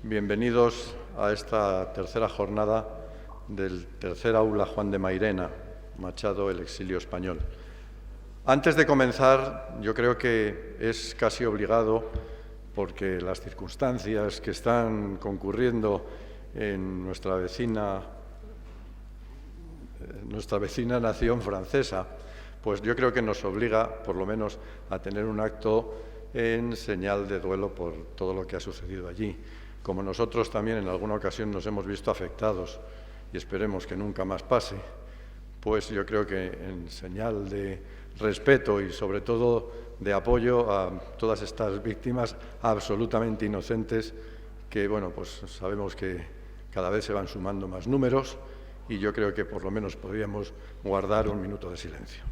Bienvenidos a esta tercera jornada del tercer aula Juan de Mairena, Machado, el exilio español. Antes de comenzar, yo creo que es casi obligado, porque las circunstancias que están concurriendo en nuestra vecina nación francesa, pues yo creo que nos obliga, por lo menos, a tener un acto en señal de duelo por todo lo que ha sucedido allí. Como nosotros también en alguna ocasión nos hemos visto afectados, y esperemos que nunca más pase, pues yo creo que en señal de respeto y sobre todo de apoyo a todas estas víctimas absolutamente inocentes que, bueno, pues sabemos que cada vez se van sumando más números y yo creo que por lo menos podríamos guardar un minuto de silencio.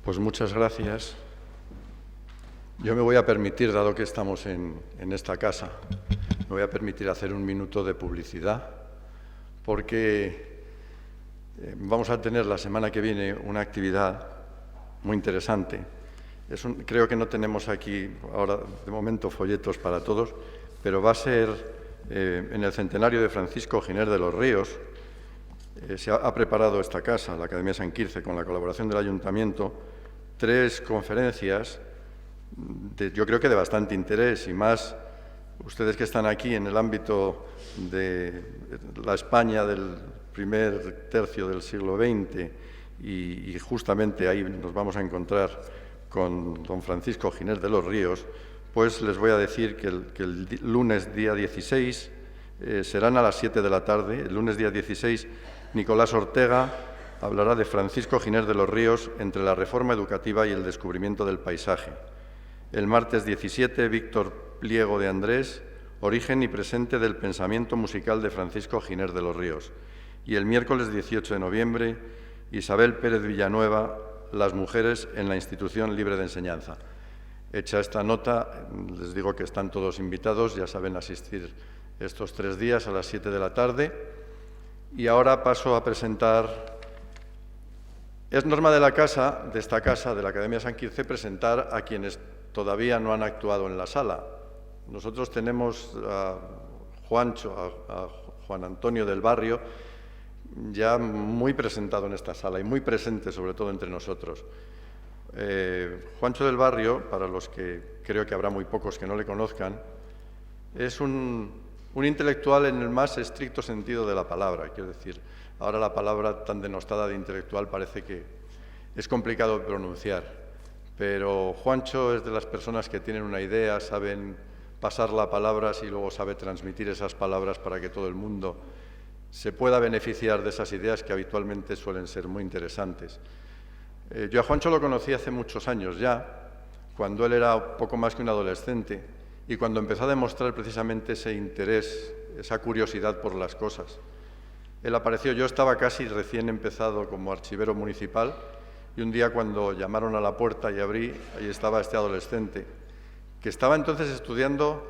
Pues muchas gracias. Yo me voy a permitir, dado que estamos en esta casa, me voy a permitir hacer un minuto de publicidad, porque vamos a tener la semana que viene una actividad muy interesante. Creo que no tenemos aquí ahora, de momento, folletos para todos, pero va a ser en el centenario de Francisco Giner de los Ríos. Se ha preparado esta casa, la Academia San Quirce, con la colaboración del Ayuntamiento, 3 conferencias, yo creo que de bastante interés, y más ustedes que están aquí en el ámbito de la España del primer tercio del siglo XX, y justamente ahí nos vamos a encontrar con don Francisco Giner de los Ríos, pues les voy a decir que el lunes día 16 serán a las 7 de la tarde. El lunes día 16, Nicolás Ortega hablará de Francisco Giner de los Ríos entre la reforma educativa y el descubrimiento del paisaje. El martes 17, Víctor Pliego de Andrés, origen y presente del pensamiento musical de Francisco Giner de los Ríos. Y el miércoles 18 de noviembre, Isabel Pérez Villanueva, las mujeres en la institución libre de enseñanza. Hecha esta nota, les digo que están todos invitados, ya saben asistir estos 3 días a las 7 de la tarde. Y ahora paso a presentar. Es norma de esta casa, de la Academia San Quirce, presentar a quienes todavía no han actuado en la sala. Nosotros tenemos a Juancho, a Juan Antonio del Barrio, ya muy presentado en esta sala y muy presente sobre todo entre nosotros. Juancho del Barrio, para los que creo que habrá muy pocos que no le conozcan, es un intelectual en el más estricto sentido de la palabra. Quiero decir, ahora la palabra tan denostada de intelectual parece que es complicado de pronunciar, pero Juancho es de las personas que tienen una idea, saben pasarla a palabras y luego sabe transmitir esas palabras para que todo el mundo se pueda beneficiar de esas ideas que habitualmente suelen ser muy interesantes. Yo a Juancho lo conocí hace muchos años ya, cuando él era poco más que un adolescente y cuando empezó a demostrar precisamente ese interés, esa curiosidad por las cosas. Él apareció, yo estaba casi recién empezado como archivero municipal y un día cuando llamaron a la puerta y abrí, ahí estaba este adolescente, que estaba entonces estudiando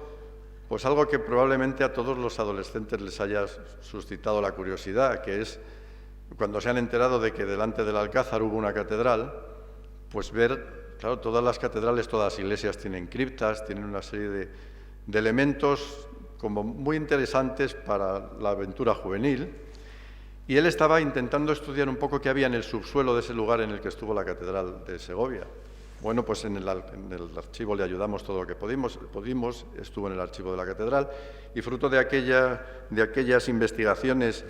pues algo que probablemente a todos los adolescentes les haya suscitado la curiosidad, que es cuando se han enterado de que delante del Alcázar hubo una catedral, pues ver, claro, todas las catedrales, todas las iglesias tienen criptas, tienen una serie de elementos como muy interesantes para la aventura juvenil, y él estaba intentando estudiar un poco qué había en el subsuelo de ese lugar en el que estuvo la catedral de Segovia. Bueno, pues en el archivo le ayudamos todo lo que pudimos, estuvo en el archivo de la catedral y fruto de aquellas investigaciones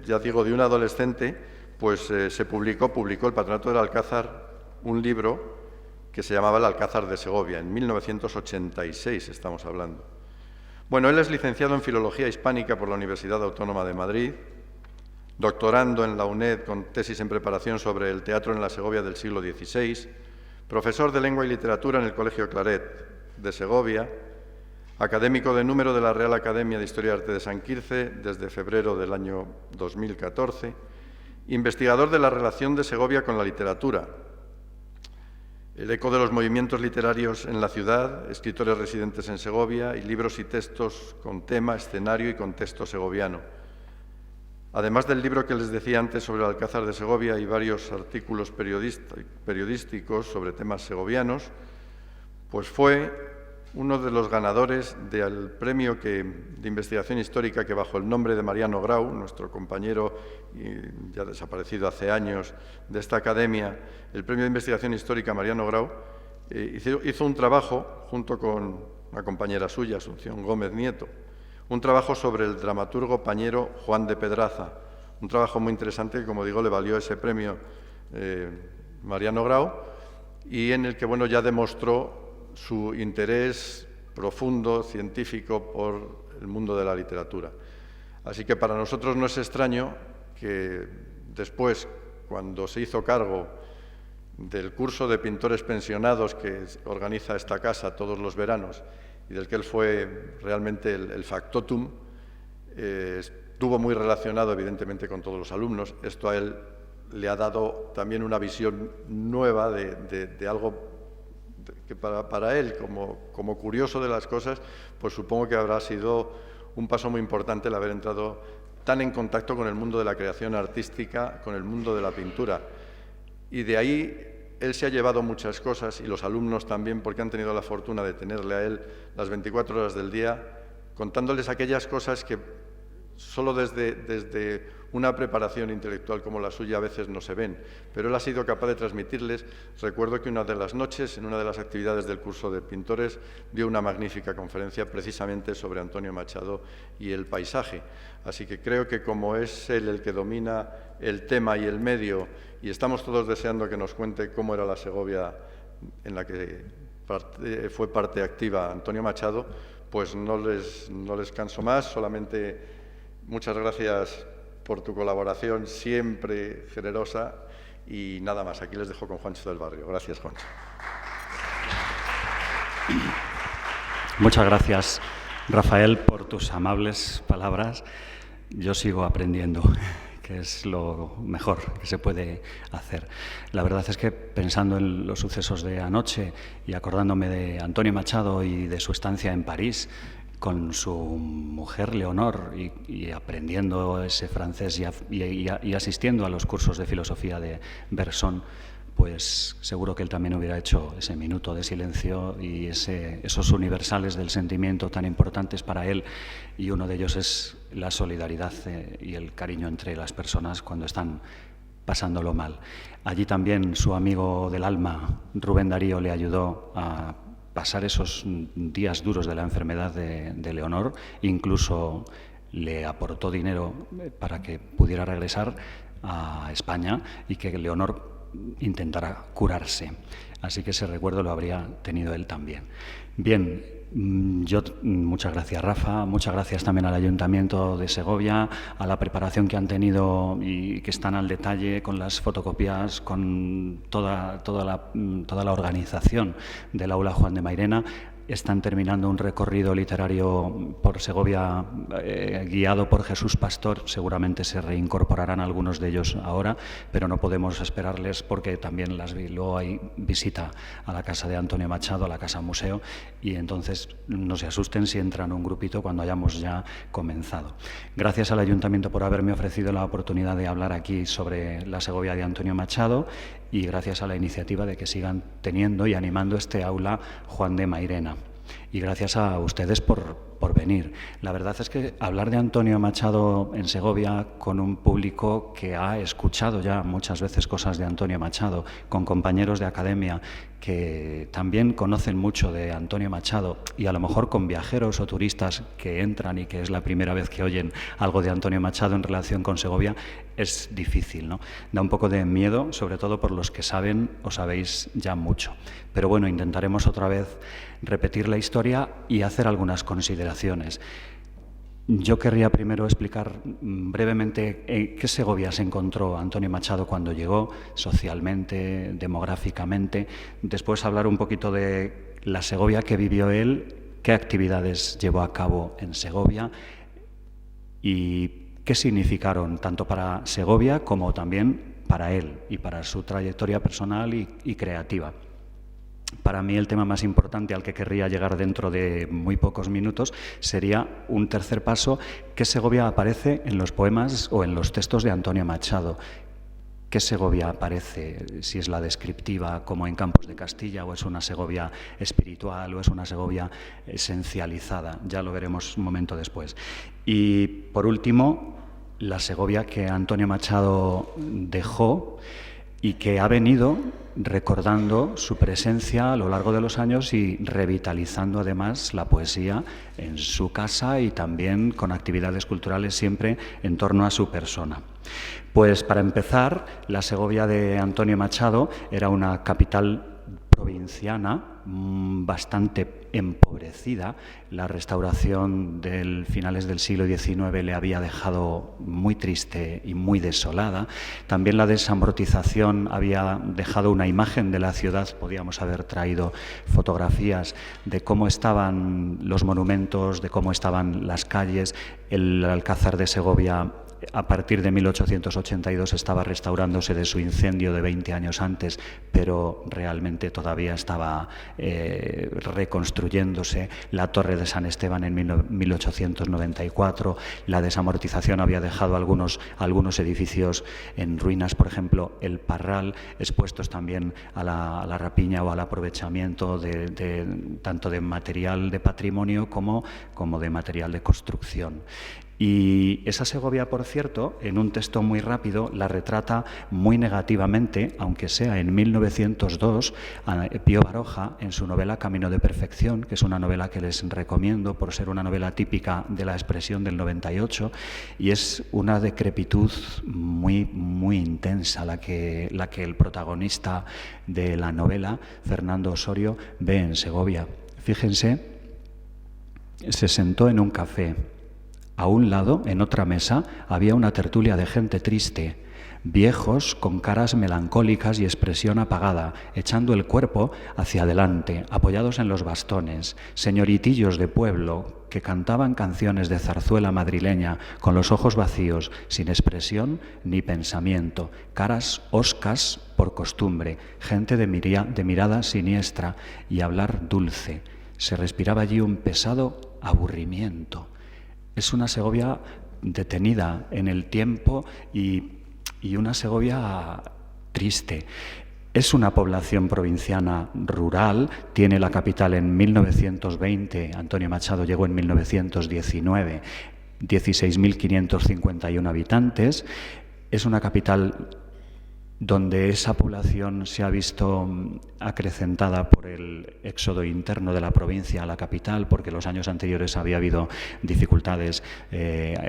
ya digo, de un adolescente, pues se publicó el Patronato del Alcázar un libro que se llamaba El Alcázar de Segovia, en 1986 estamos hablando. Bueno, él es licenciado en Filología Hispánica por la Universidad Autónoma de Madrid, doctorando en la UNED con tesis en preparación sobre el teatro en la Segovia del siglo XVI, profesor de Lengua y Literatura en el Colegio Claret de Segovia, académico de número de la Real Academia de Historia y Arte de San Quirce desde febrero del año 2014, investigador de la relación de Segovia con la literatura, el eco de los movimientos literarios en la ciudad, escritores residentes en Segovia y libros y textos con tema, escenario y contexto segoviano. Además del libro que les decía antes sobre el Alcázar de Segovia y varios artículos periodísticos sobre temas segovianos, pues fue uno de los ganadores del premio de investigación histórica que bajo el nombre de Mariano Grau, nuestro compañero ya desaparecido hace años de esta academia, el premio de investigación histórica Mariano Grau, hizo un trabajo junto con una compañera suya, Asunción Gómez Nieto, un trabajo sobre el dramaturgo pañero Juan de Pedraza, un trabajo muy interesante que, como digo, le valió ese premio Mariano Grau y en el que, bueno, ya demostró su interés profundo, científico, por el mundo de la literatura. Así que para nosotros no es extraño que después, cuando se hizo cargo del curso de pintores pensionados que organiza esta casa todos los veranos y del que él fue realmente el factotum, estuvo muy relacionado evidentemente con todos los alumnos. Esto a él le ha dado también una visión nueva de algo que para él, como curioso de las cosas, pues supongo que habrá sido un paso muy importante el haber entrado tan en contacto con el mundo de la creación artística, con el mundo de la pintura. Y de ahí él se ha llevado muchas cosas, y los alumnos también, porque han tenido la fortuna de tenerle a él las 24 horas del día, contándoles aquellas cosas que solo desde una preparación intelectual como la suya a veces no se ven, pero él ha sido capaz de transmitirles. Recuerdo que una de las noches, en una de las actividades del curso de pintores, dio una magnífica conferencia precisamente sobre Antonio Machado y el paisaje. Así que creo que como es él el que domina el tema y el medio, y estamos todos deseando que nos cuente cómo era la Segovia en la que fue parte activa Antonio Machado, pues no les canso más, solamente muchas gracias por tu colaboración siempre generosa y nada más. Aquí les dejo con Juancho del Barrio. Gracias, Juancho. Muchas gracias, Rafael, por tus amables palabras. Yo sigo aprendiendo, que es lo mejor que se puede hacer. La verdad es que pensando en los sucesos de anoche y acordándome de Antonio Machado y de su estancia en París, con su mujer Leonor y aprendiendo ese francés y asistiendo a los cursos de filosofía de Bersón, pues seguro que él también hubiera hecho ese minuto de silencio y esos universales del sentimiento tan importantes para él, y uno de ellos es la solidaridad y el cariño entre las personas cuando están pasándolo mal. Allí también su amigo del alma, Rubén Darío, le ayudó a pasar esos días duros de la enfermedad de Leonor, incluso le aportó dinero para que pudiera regresar a España y que Leonor intentara curarse. Así que ese recuerdo lo habría tenido él también. Bien, muchas gracias, Rafa, muchas gracias también al Ayuntamiento de Segovia, a la preparación que han tenido y que están al detalle con las fotocopias, con toda la organización del Aula Juan de Mairena. Están terminando un recorrido literario por Segovia guiado por Jesús Pastor. Seguramente se reincorporarán algunos de ellos ahora, pero no podemos esperarles porque también luego hay visita a la casa de Antonio Machado, a la casa museo, y entonces no se asusten si entran un grupito cuando hayamos ya comenzado. Gracias al Ayuntamiento por haberme ofrecido la oportunidad de hablar aquí sobre la Segovia de Antonio Machado, y gracias a la iniciativa de que sigan teniendo y animando este aula Juan de Mairena. Y gracias a ustedes por venir. La verdad es que hablar de Antonio Machado en Segovia con un público que ha escuchado ya muchas veces cosas de Antonio Machado, con compañeros de academia que también conocen mucho de Antonio Machado, y a lo mejor con viajeros o turistas que entran y que es la primera vez que oyen algo de Antonio Machado en relación con Segovia, es difícil, ¿no? Da un poco de miedo, sobre todo por los que saben o sabéis ya mucho. Pero bueno, intentaremos otra vez repetir la historia y hacer algunas consideraciones. Yo querría primero explicar brevemente en qué Segovia se encontró Antonio Machado cuando llegó, socialmente, demográficamente. Después hablar un poquito de la Segovia que vivió él, qué actividades llevó a cabo en Segovia y qué significaron tanto para Segovia como también para él y para su trayectoria personal y creativa. Para mí el tema más importante al que querría llegar dentro de muy pocos minutos sería un tercer paso, que Segovia aparece en los poemas o en los textos de Antonio Machado. ¿Qué Segovia aparece? Si es la descriptiva, como en Campos de Castilla, o es una Segovia espiritual, o es una Segovia esencializada. Ya lo veremos un momento después. Y por último, la Segovia que Antonio Machado dejó y que ha venido recordando su presencia a lo largo de los años y revitalizando además la poesía en su casa y también con actividades culturales siempre en torno a su persona. Pues para empezar, la Segovia de Antonio Machado era una capital provinciana bastante empobrecida. La restauración del finales del siglo XIX le había dejado muy triste y muy desolada. También la desamortización había dejado una imagen de la ciudad. Podíamos haber traído fotografías de cómo estaban los monumentos, de cómo estaban las calles. El Alcázar de Segovia, a partir de 1882 estaba restaurándose de su incendio de 20 años antes, pero realmente todavía estaba reconstruyéndose. La Torre de San Esteban en 1894, la desamortización había dejado algunos edificios en ruinas, por ejemplo, el Parral, expuestos también a la rapiña o al aprovechamiento tanto de material de patrimonio como de material de construcción. Y esa Segovia, por cierto, en un texto muy rápido, la retrata muy negativamente, aunque sea en 1902, Pío Baroja, en su novela Camino de Perfección, que es una novela que les recomiendo por ser una novela típica de la expresión del 98, y es una decrepitud muy, muy intensa la que el protagonista de la novela, Fernando Osorio, ve en Segovia. Fíjense, se sentó en un café. A un lado, en otra mesa, había una tertulia de gente triste, viejos con caras melancólicas y expresión apagada, echando el cuerpo hacia adelante, apoyados en los bastones, señoritillos de pueblo que cantaban canciones de zarzuela madrileña con los ojos vacíos, sin expresión ni pensamiento, caras hoscas por costumbre, gente de mirada siniestra y hablar dulce. Se respiraba allí un pesado aburrimiento. Es una Segovia detenida en el tiempo y una Segovia triste. Es una población provinciana rural, tiene la capital en 1920, Antonio Machado llegó en 1919, 16.551 habitantes. Es una capital donde esa población se ha visto acrecentada por el éxodo interno de la provincia a la capital, porque los años anteriores había habido dificultades,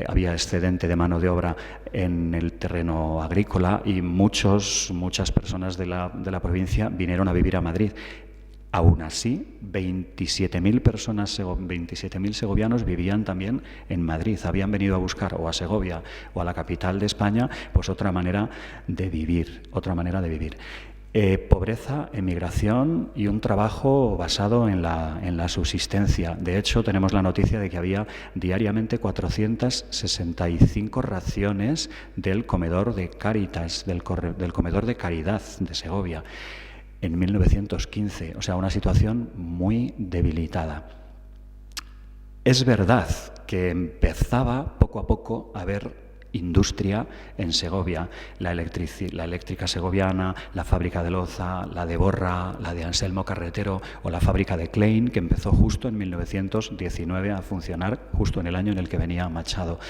había excedente de mano de obra en el terreno agrícola y muchas personas de la provincia vinieron a vivir a Madrid. Aún así, 27.000 segovianos vivían también en Madrid. Habían venido a buscar o a Segovia o a la capital de España, pues otra manera de vivir. Pobreza, emigración y un trabajo basado en la subsistencia. De hecho, tenemos la noticia de que había diariamente 465 raciones del comedor de Cáritas, del comedor de Caridad de Segovia, en 1915, o sea, una situación muy debilitada. Es verdad que empezaba poco a poco a haber industria en Segovia, la eléctrica segoviana, la fábrica de Loza, la de Borra, la de Anselmo Carretero o la fábrica de Klein, que empezó justo en 1919 a funcionar, justo en el año en el que venía Machado.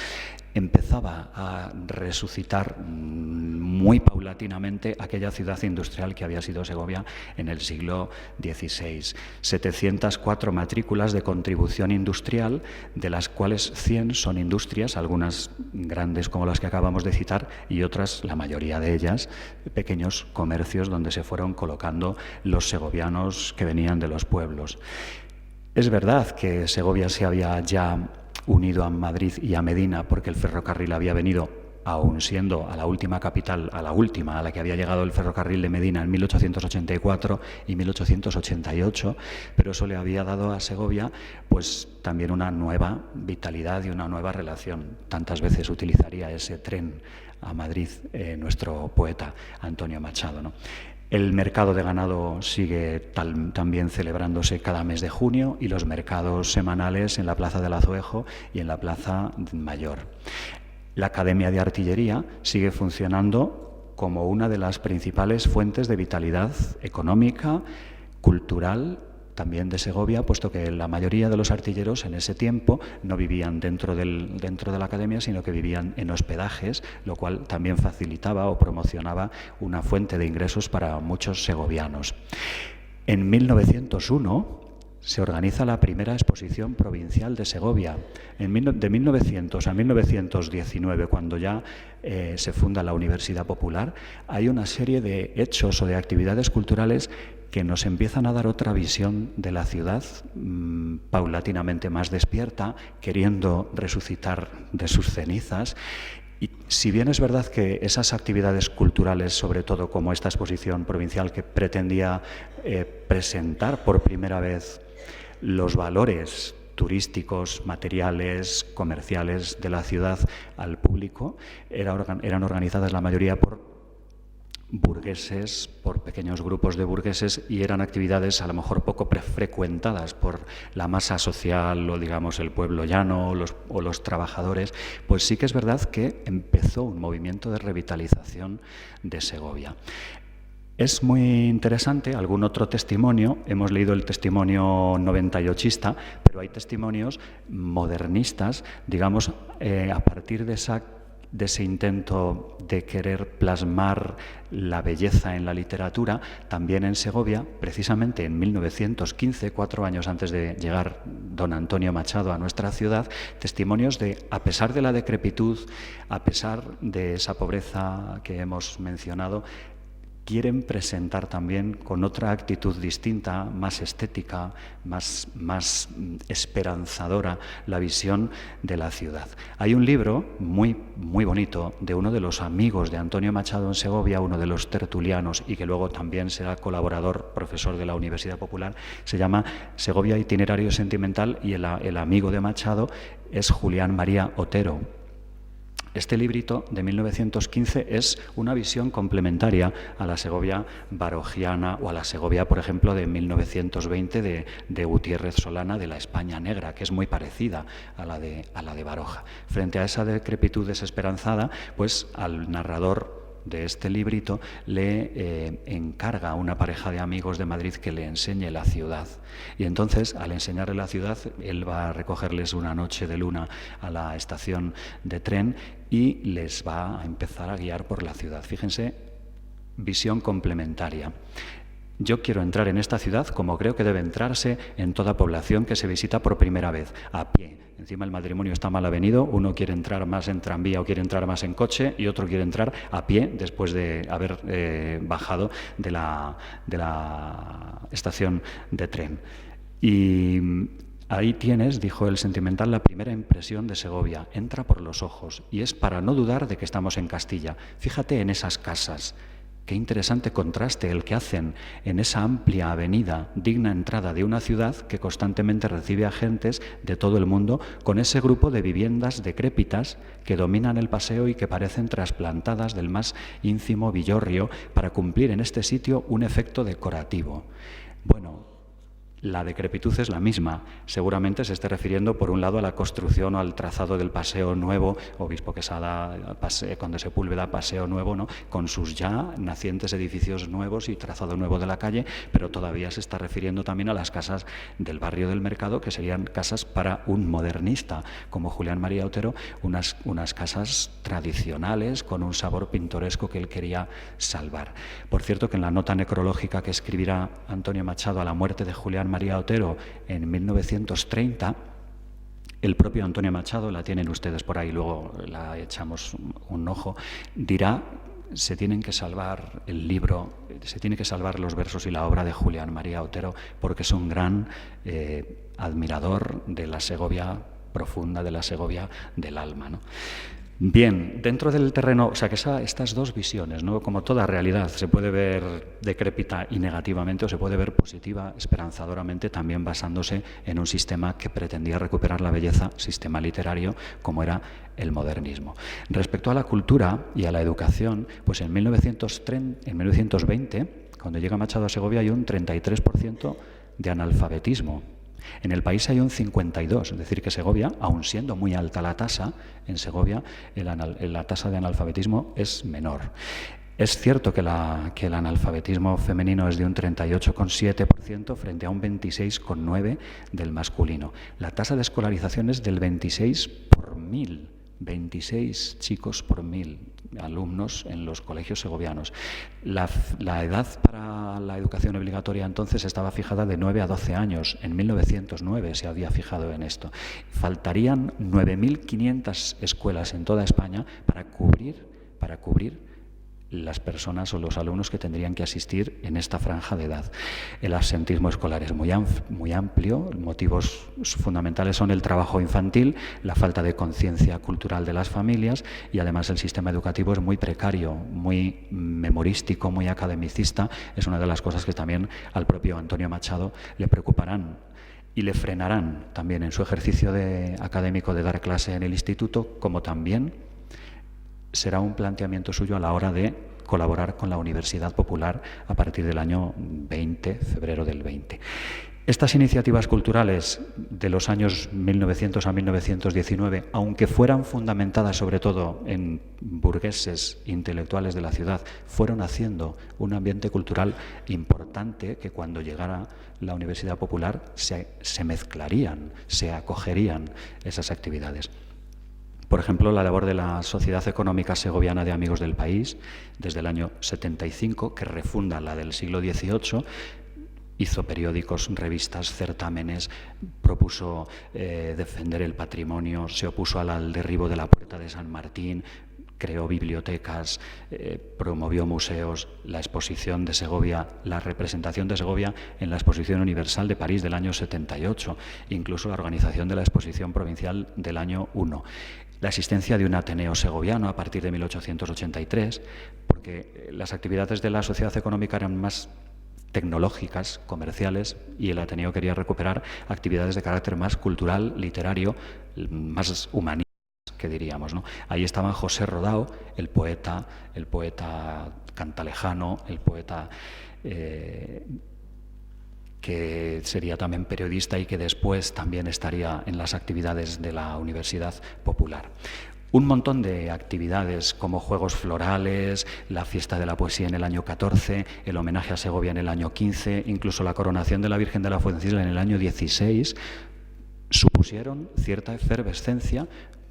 empezaba a resucitar muy paulatinamente aquella ciudad industrial que había sido Segovia en el siglo XVI. 704 matrículas de contribución industrial, de las cuales 100 son industrias, algunas grandes como las que acabamos de citar y otras, la mayoría de ellas, pequeños comercios donde se fueron colocando los segovianos que venían de los pueblos. Es verdad que Segovia se había ya unido a Madrid y a Medina porque el ferrocarril había venido, aún siendo a la última capital, a la que había llegado el ferrocarril de Medina en 1884 y 1888, pero eso le había dado a Segovia pues también una nueva vitalidad y una nueva relación. Tantas veces utilizaría ese tren a Madrid nuestro poeta Antonio Machado, ¿no? El mercado de ganado sigue también celebrándose cada mes de junio y los mercados semanales en la Plaza del Azuejo y en la Plaza Mayor. La Academia de Artillería sigue funcionando como una de las principales fuentes de vitalidad económica, cultural, también de Segovia, puesto que la mayoría de los artilleros en ese tiempo no vivían dentro de la academia, sino que vivían en hospedajes, lo cual también facilitaba o promocionaba una fuente de ingresos para muchos segovianos. En 1901 se organiza la primera exposición provincial de Segovia. De 1900 a 1919, cuando ya se funda la Universidad Popular, hay una serie de hechos o de actividades culturales que nos empiezan a dar otra visión de la ciudad, paulatinamente más despierta, queriendo resucitar de sus cenizas. Y si bien es verdad que esas actividades culturales, sobre todo como esta exposición provincial que pretendía presentar por primera vez los valores turísticos, materiales, comerciales de la ciudad al público, eran organizadas la mayoría por burgueses, por pequeños grupos de burgueses, y eran actividades a lo mejor poco frecuentadas por la masa social o, digamos, el pueblo llano o los trabajadores. Pues sí que es verdad que empezó un movimiento de revitalización de Segovia. Es muy interesante algún otro testimonio. Hemos leído el testimonio 98ista, pero hay testimonios modernistas, digamos, a partir de ese intento de querer plasmar la belleza en la literatura. También en Segovia, precisamente en 1915, 4 años antes de llegar don Antonio Machado a nuestra ciudad, testimonios de, a pesar de la decrepitud, a pesar de esa pobreza que hemos mencionado, quieren presentar también con otra actitud distinta, más estética, más esperanzadora, la visión de la ciudad. Hay un libro muy, muy bonito de uno de los amigos de Antonio Machado en Segovia, uno de los tertulianos, y que luego también será colaborador, profesor de la Universidad Popular. Se llama Segovia Itinerario Sentimental, y el amigo de Machado es Julián María Otero. Este librito de 1915 es una visión complementaria a la Segovia barogiana o a la Segovia, por ejemplo, de 1920 de Gutiérrez Solana, de la España Negra, que es muy parecida a la de Baroja. Frente a esa decrepitud desesperanzada, pues al narrador de este librito le encarga a una pareja de amigos de Madrid que le enseñe la ciudad. Y entonces, al enseñarle la ciudad, él va a recogerles una noche de luna a la estación de tren y les va a empezar a guiar por la ciudad. Fíjense, visión complementaria. Yo quiero entrar en esta ciudad como creo que debe entrarse en toda población que se visita por primera vez, a pie. Encima el matrimonio está mal avenido, uno quiere entrar más en tranvía o quiere entrar más en coche y otro quiere entrar a pie después de haber bajado de la estación de tren. Y ahí tienes, dijo el sentimental, la primera impresión de Segovia. Entra por los ojos y es para no dudar de que estamos en Castilla. Fíjate en esas casas. Qué interesante contraste el que hacen en esa amplia avenida, digna entrada de una ciudad que constantemente recibe a gentes de todo el mundo, con ese grupo de viviendas decrépitas que dominan el paseo y que parecen trasplantadas del más ínfimo villorrio para cumplir en este sitio un efecto decorativo. Bueno, La decrepitud es la misma. Seguramente se esté refiriendo, por un lado, a la construcción o al trazado del Paseo Nuevo, Obispo Quesada, Conde Sepúlveda, Paseo Nuevo, ¿no?, con sus ya nacientes edificios nuevos y trazado nuevo de la calle, pero todavía se está refiriendo también a las casas del barrio del Mercado, que serían casas para un modernista, como Julián María Otero, unas casas tradicionales con un sabor pintoresco que él quería salvar. Por cierto, que en la nota necrológica que escribirá Antonio Machado a la muerte de Julián María Otero en 1930, el propio Antonio Machado, la tienen ustedes por ahí, luego la echamos un ojo, dirá: se tienen que salvar el libro, se tiene que salvar los versos y la obra de Julián María Otero, porque es un gran admirador de la Segovia profunda, de la Segovia del alma, ¿no? Bien, dentro del terreno, o sea que estas dos visiones, ¿no?, como toda realidad, se puede ver decrépita y negativamente, o se puede ver positiva, esperanzadoramente, también basándose en un sistema que pretendía recuperar la belleza, sistema literario, como era el modernismo. Respecto a la cultura y a la educación, pues en 1920, cuando llega Machado a Segovia, hay un 33% de analfabetismo. En el país hay un 52%, es decir, que Segovia, aun siendo muy alta la tasa, en Segovia la tasa de analfabetismo es menor. Es cierto que el analfabetismo femenino es de un 38,7% frente a un 26,9% del masculino. La tasa de escolarización es del 26 por 1000. 26 chicos por 1000 alumnos en los colegios segovianos. La edad para la educación obligatoria entonces estaba fijada de 9 a 12 años. En 1909 se había fijado en esto. Faltarían 9.500 escuelas en toda España para cubrir las personas o los alumnos que tendrían que asistir en esta franja de edad. El absentismo escolar es muy amplio. Motivos fundamentales son el trabajo infantil, la falta de conciencia cultural de las familias, y además el sistema educativo es muy precario, muy memorístico, muy academicista. Es una de las cosas que también al propio Antonio Machado le preocuparán y le frenarán también en su ejercicio académico de dar clase en el instituto, como también será un planteamiento suyo a la hora de colaborar con la Universidad Popular a partir del año 20, febrero del 20. Estas iniciativas culturales de los años 1900 a 1919, aunque fueran fundamentadas sobre todo en burgueses intelectuales de la ciudad, fueron haciendo un ambiente cultural importante que cuando llegara la Universidad Popular se mezclarían, se acogerían esas actividades. Por ejemplo, la labor de la Sociedad Económica Segoviana de Amigos del País, desde el año 75, que refunda la del siglo XVIII, hizo periódicos, revistas, certámenes, propuso defender el patrimonio, se opuso al derribo de la Puerta de San Martín, creó bibliotecas, promovió museos, la exposición de Segovia, la representación de Segovia en la Exposición Universal de París del año 78, incluso la organización de la Exposición Provincial del año 1. La existencia de un Ateneo segoviano a partir de 1883, porque las actividades de la sociedad económica eran más tecnológicas, comerciales, y el Ateneo quería recuperar actividades de carácter más cultural, literario, más humanista, que diríamos, ¿no? Ahí estaban José Rodao, el poeta cantalejano, el poeta que sería también periodista y que después también estaría en las actividades de la Universidad Popular. Un montón de actividades como Juegos Florales, la Fiesta de la Poesía en el año 14, el homenaje a Segovia en el año 15, incluso la coronación de la Virgen de la Fuencisla en el año 16, supusieron cierta efervescencia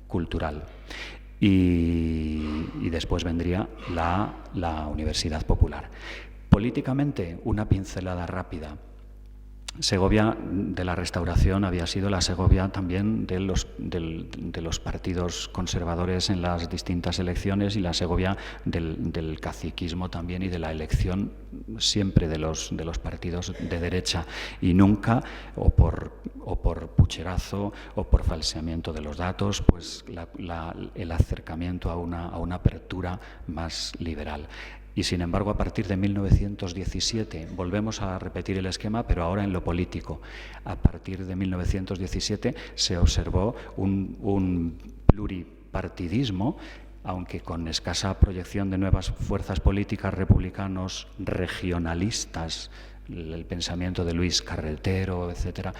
cultural. Y después vendría la Universidad Popular. Políticamente, una pincelada rápida. Segovia de la Restauración había sido la Segovia también de los partidos conservadores en las distintas elecciones, y la Segovia del caciquismo también, y de la elección siempre de los partidos de derecha, y nunca o por pucherazo o por falseamiento de los datos, pues el acercamiento a una apertura más liberal. Y sin embargo, a partir de 1917 volvemos a repetir el esquema, pero ahora en lo político. A partir de 1917 se observó un pluripartidismo, aunque con escasa proyección de nuevas fuerzas políticas, republicanos, regionalistas, el pensamiento de Luis Carretero, etcétera,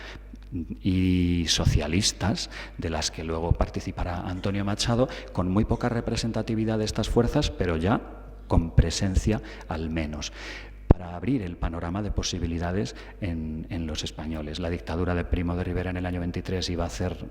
y socialistas, de las que luego participará Antonio Machado, con muy poca representatividad de estas fuerzas, pero ya con presencia al menos, para abrir el panorama de posibilidades en los españoles. La dictadura de Primo de Rivera en el año 23 iba a hacer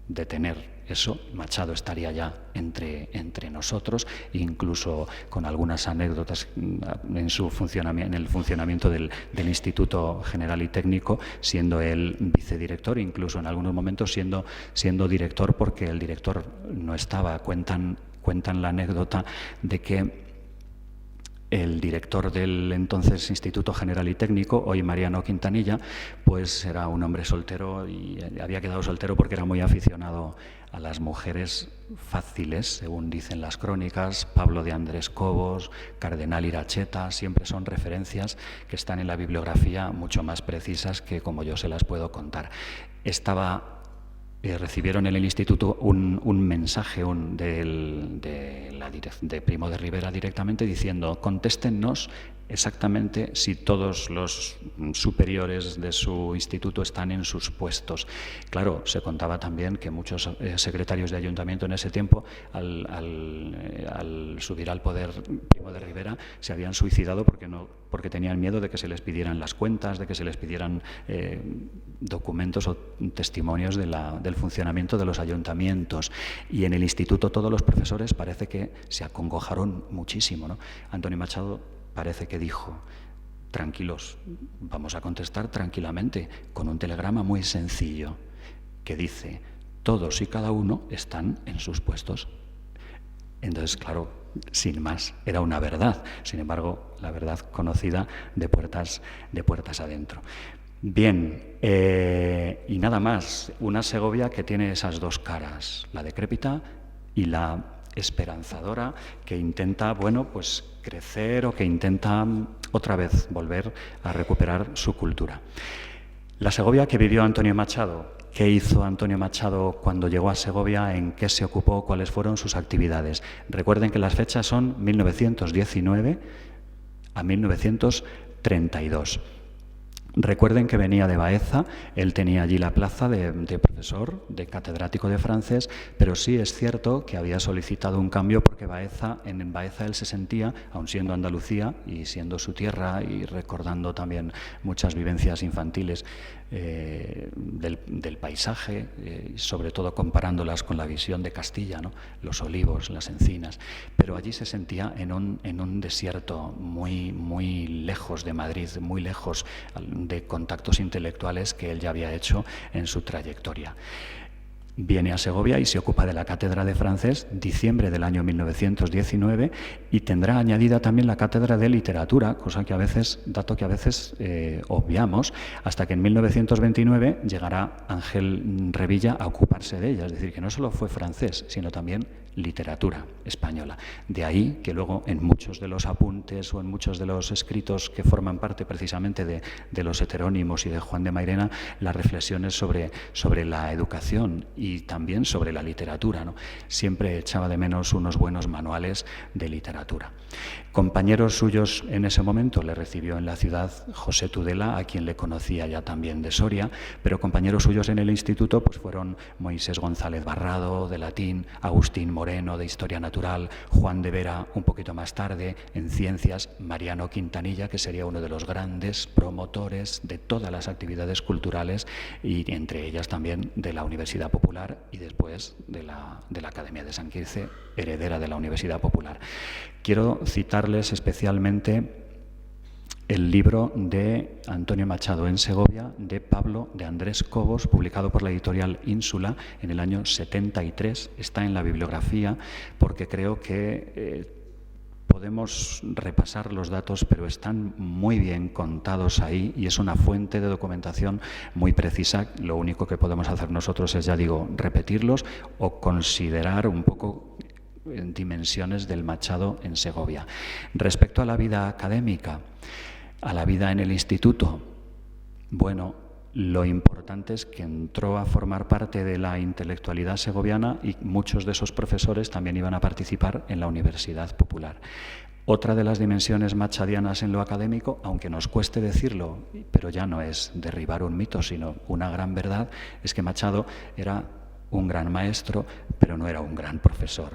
detener eso. Machado estaría ya entre nosotros, incluso con algunas anécdotas en el funcionamiento del Instituto General y Técnico, siendo él vicedirector, incluso en algunos momentos siendo director, porque el director no estaba. Cuentan la anécdota de que el director del entonces Instituto General y Técnico, hoy Mariano Quintanilla, pues era un hombre soltero y había quedado soltero porque era muy aficionado a las mujeres fáciles, según dicen las crónicas. Pablo de Andrés Cobos, Cardenal Iracheta, siempre son referencias que están en la bibliografía mucho más precisas que como yo se las puedo contar. Recibieron en el instituto un mensaje de Primo de Rivera directamente diciendo: contéstennos exactamente si todos los superiores de su instituto están en sus puestos. Claro, se contaba también que muchos secretarios de ayuntamiento en ese tiempo, al subir al poder Primo de Rivera, se habían suicidado porque tenían miedo de que se les pidieran las cuentas, de que se les pidieran documentos o testimonios del funcionamiento de los ayuntamientos. Y en el instituto todos los profesores parece que se acongojaron muchísimo, ¿no? Antonio Machado parece que dijo: tranquilos, vamos a contestar tranquilamente, con un telegrama muy sencillo que dice: todos y cada uno están en sus puestos. Entonces, claro, sin más, era una verdad. Sin embargo, la verdad conocida de puertas adentro. Bien, y nada más, una Segovia que tiene esas dos caras, la decrépita y la esperanzadora, que intenta, bueno, pues crecer, o que intenta otra vez volver a recuperar su cultura. La Segovia que vivió Antonio Machado. ¿Qué hizo Antonio Machado cuando llegó a Segovia? ¿En qué se ocupó? ¿Cuáles fueron sus actividades? Recuerden que las fechas son 1919 a 1932. Recuerden que venía de Baeza, él tenía allí la plaza de profesor, de catedrático de francés, pero sí es cierto que había solicitado un cambio porque en Baeza él se sentía, aun siendo Andalucía y siendo su tierra y recordando también muchas vivencias infantiles del paisaje, sobre todo comparándolas con la visión de Castilla, ¿no? Los olivos, las encinas, pero allí se sentía en un desierto muy, muy lejos de Madrid, muy lejos de contactos intelectuales que él ya había hecho en su trayectoria. Viene a Segovia y se ocupa de la cátedra de francés, diciembre del año 1919, y tendrá añadida también la cátedra de literatura, dato que a veces obviamos, hasta que en 1929 llegará Ángel Revilla a ocuparse de ella. Es decir, que no solo fue francés, sino también literatura española. De ahí que luego en muchos de los apuntes o en muchos de los escritos que forman parte precisamente de los heterónimos y de Juan de Mairena, las reflexiones sobre la educación y también sobre la literatura, ¿no? Siempre echaba de menos unos buenos manuales de literatura. Compañeros suyos en ese momento le recibió en la ciudad José Tudela, a quien le conocía ya también de Soria, pero compañeros suyos en el instituto pues fueron Moisés González Barrado, de latín, Agustín Moreno, de historia natural, Juan de Vera, un poquito más tarde, en ciencias, Mariano Quintanilla, que sería uno de los grandes promotores de todas las actividades culturales y entre ellas también de la Universidad Popular y después de la Academia de San Quirce, heredera de la Universidad Popular. Quiero citarles especialmente el libro de Antonio Machado en Segovia, de Pablo de Andrés Cobos, publicado por la editorial Ínsula en el año 73. Está en la bibliografía porque creo que podemos repasar los datos, pero están muy bien contados ahí y es una fuente de documentación muy precisa. Lo único que podemos hacer nosotros es, ya digo, repetirlos o considerar un poco dimensiones del Machado en Segovia. Respecto a la vida académica, a la vida en el instituto, bueno, lo importante es que entró a formar parte de la intelectualidad segoviana y muchos de esos profesores también iban a participar en la Universidad Popular. Otra de las dimensiones machadianas en lo académico, aunque nos cueste decirlo, pero ya no es derribar un mito, sino una gran verdad, es que Machado era un gran maestro, pero no era un gran profesor.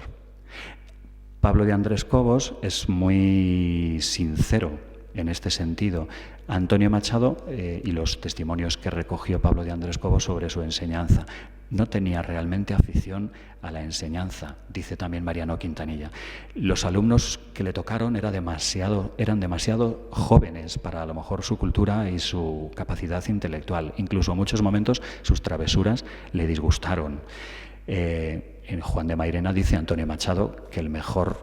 Pablo de Andrés Cobos es muy sincero en este sentido. Antonio Machado y los testimonios que recogió Pablo de Andrés Cobos sobre su enseñanza. No tenía realmente afición a la enseñanza, dice también Mariano Quintanilla. Los alumnos que le tocaron eran demasiado jóvenes para a lo mejor su cultura y su capacidad intelectual. Incluso en muchos momentos sus travesuras le disgustaron. En Juan de Mairena dice Antonio Machado que el mejor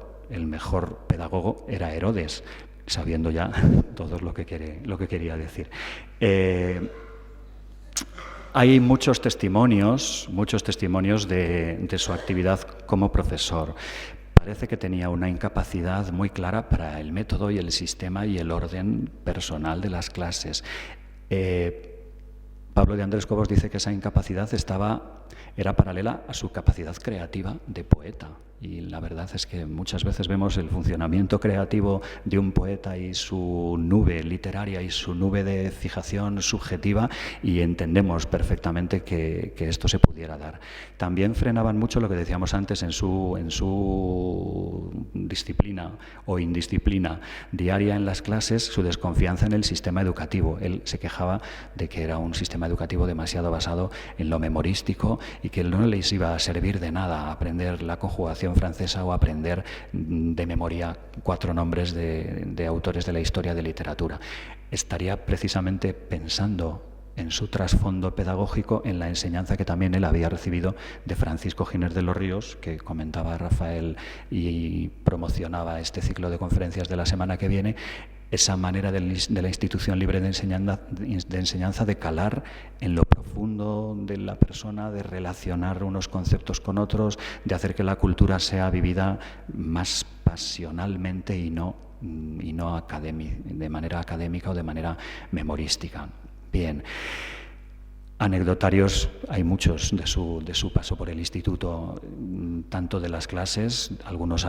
pedagogo era Herodes, sabiendo ya todo lo que quería decir. Hay muchos testimonios de su actividad como profesor. Parece que tenía una incapacidad muy clara para el método y el sistema y el orden personal de las clases. Pablo de Andrés Cobos dice que esa incapacidad era paralela a su capacidad creativa de poeta. Y la verdad es que muchas veces vemos el funcionamiento creativo de un poeta y su nube literaria y su nube de fijación subjetiva y entendemos perfectamente que esto se pudiera dar. También frenaban mucho lo que decíamos antes en su disciplina o indisciplina diaria en las clases, su desconfianza en el sistema educativo. Él se quejaba de que era un sistema educativo demasiado basado en lo memorístico y que no les iba a servir de nada aprender la conjugación francesa o aprender de memoria 4 nombres de autores de la historia de literatura. Estaría precisamente pensando en su trasfondo pedagógico, en la enseñanza que también él había recibido de Francisco Giner de los Ríos, que comentaba Rafael y promocionaba este ciclo de conferencias de la semana que viene, esa manera de la institución libre de enseñanza de calar en lo profundo de la persona, de relacionar unos conceptos con otros, de hacer que la cultura sea vivida más pasionalmente y no de manera académica o de manera memorística. Bien. Anecdotarios hay muchos de su paso por el instituto, tanto de las clases. Algunos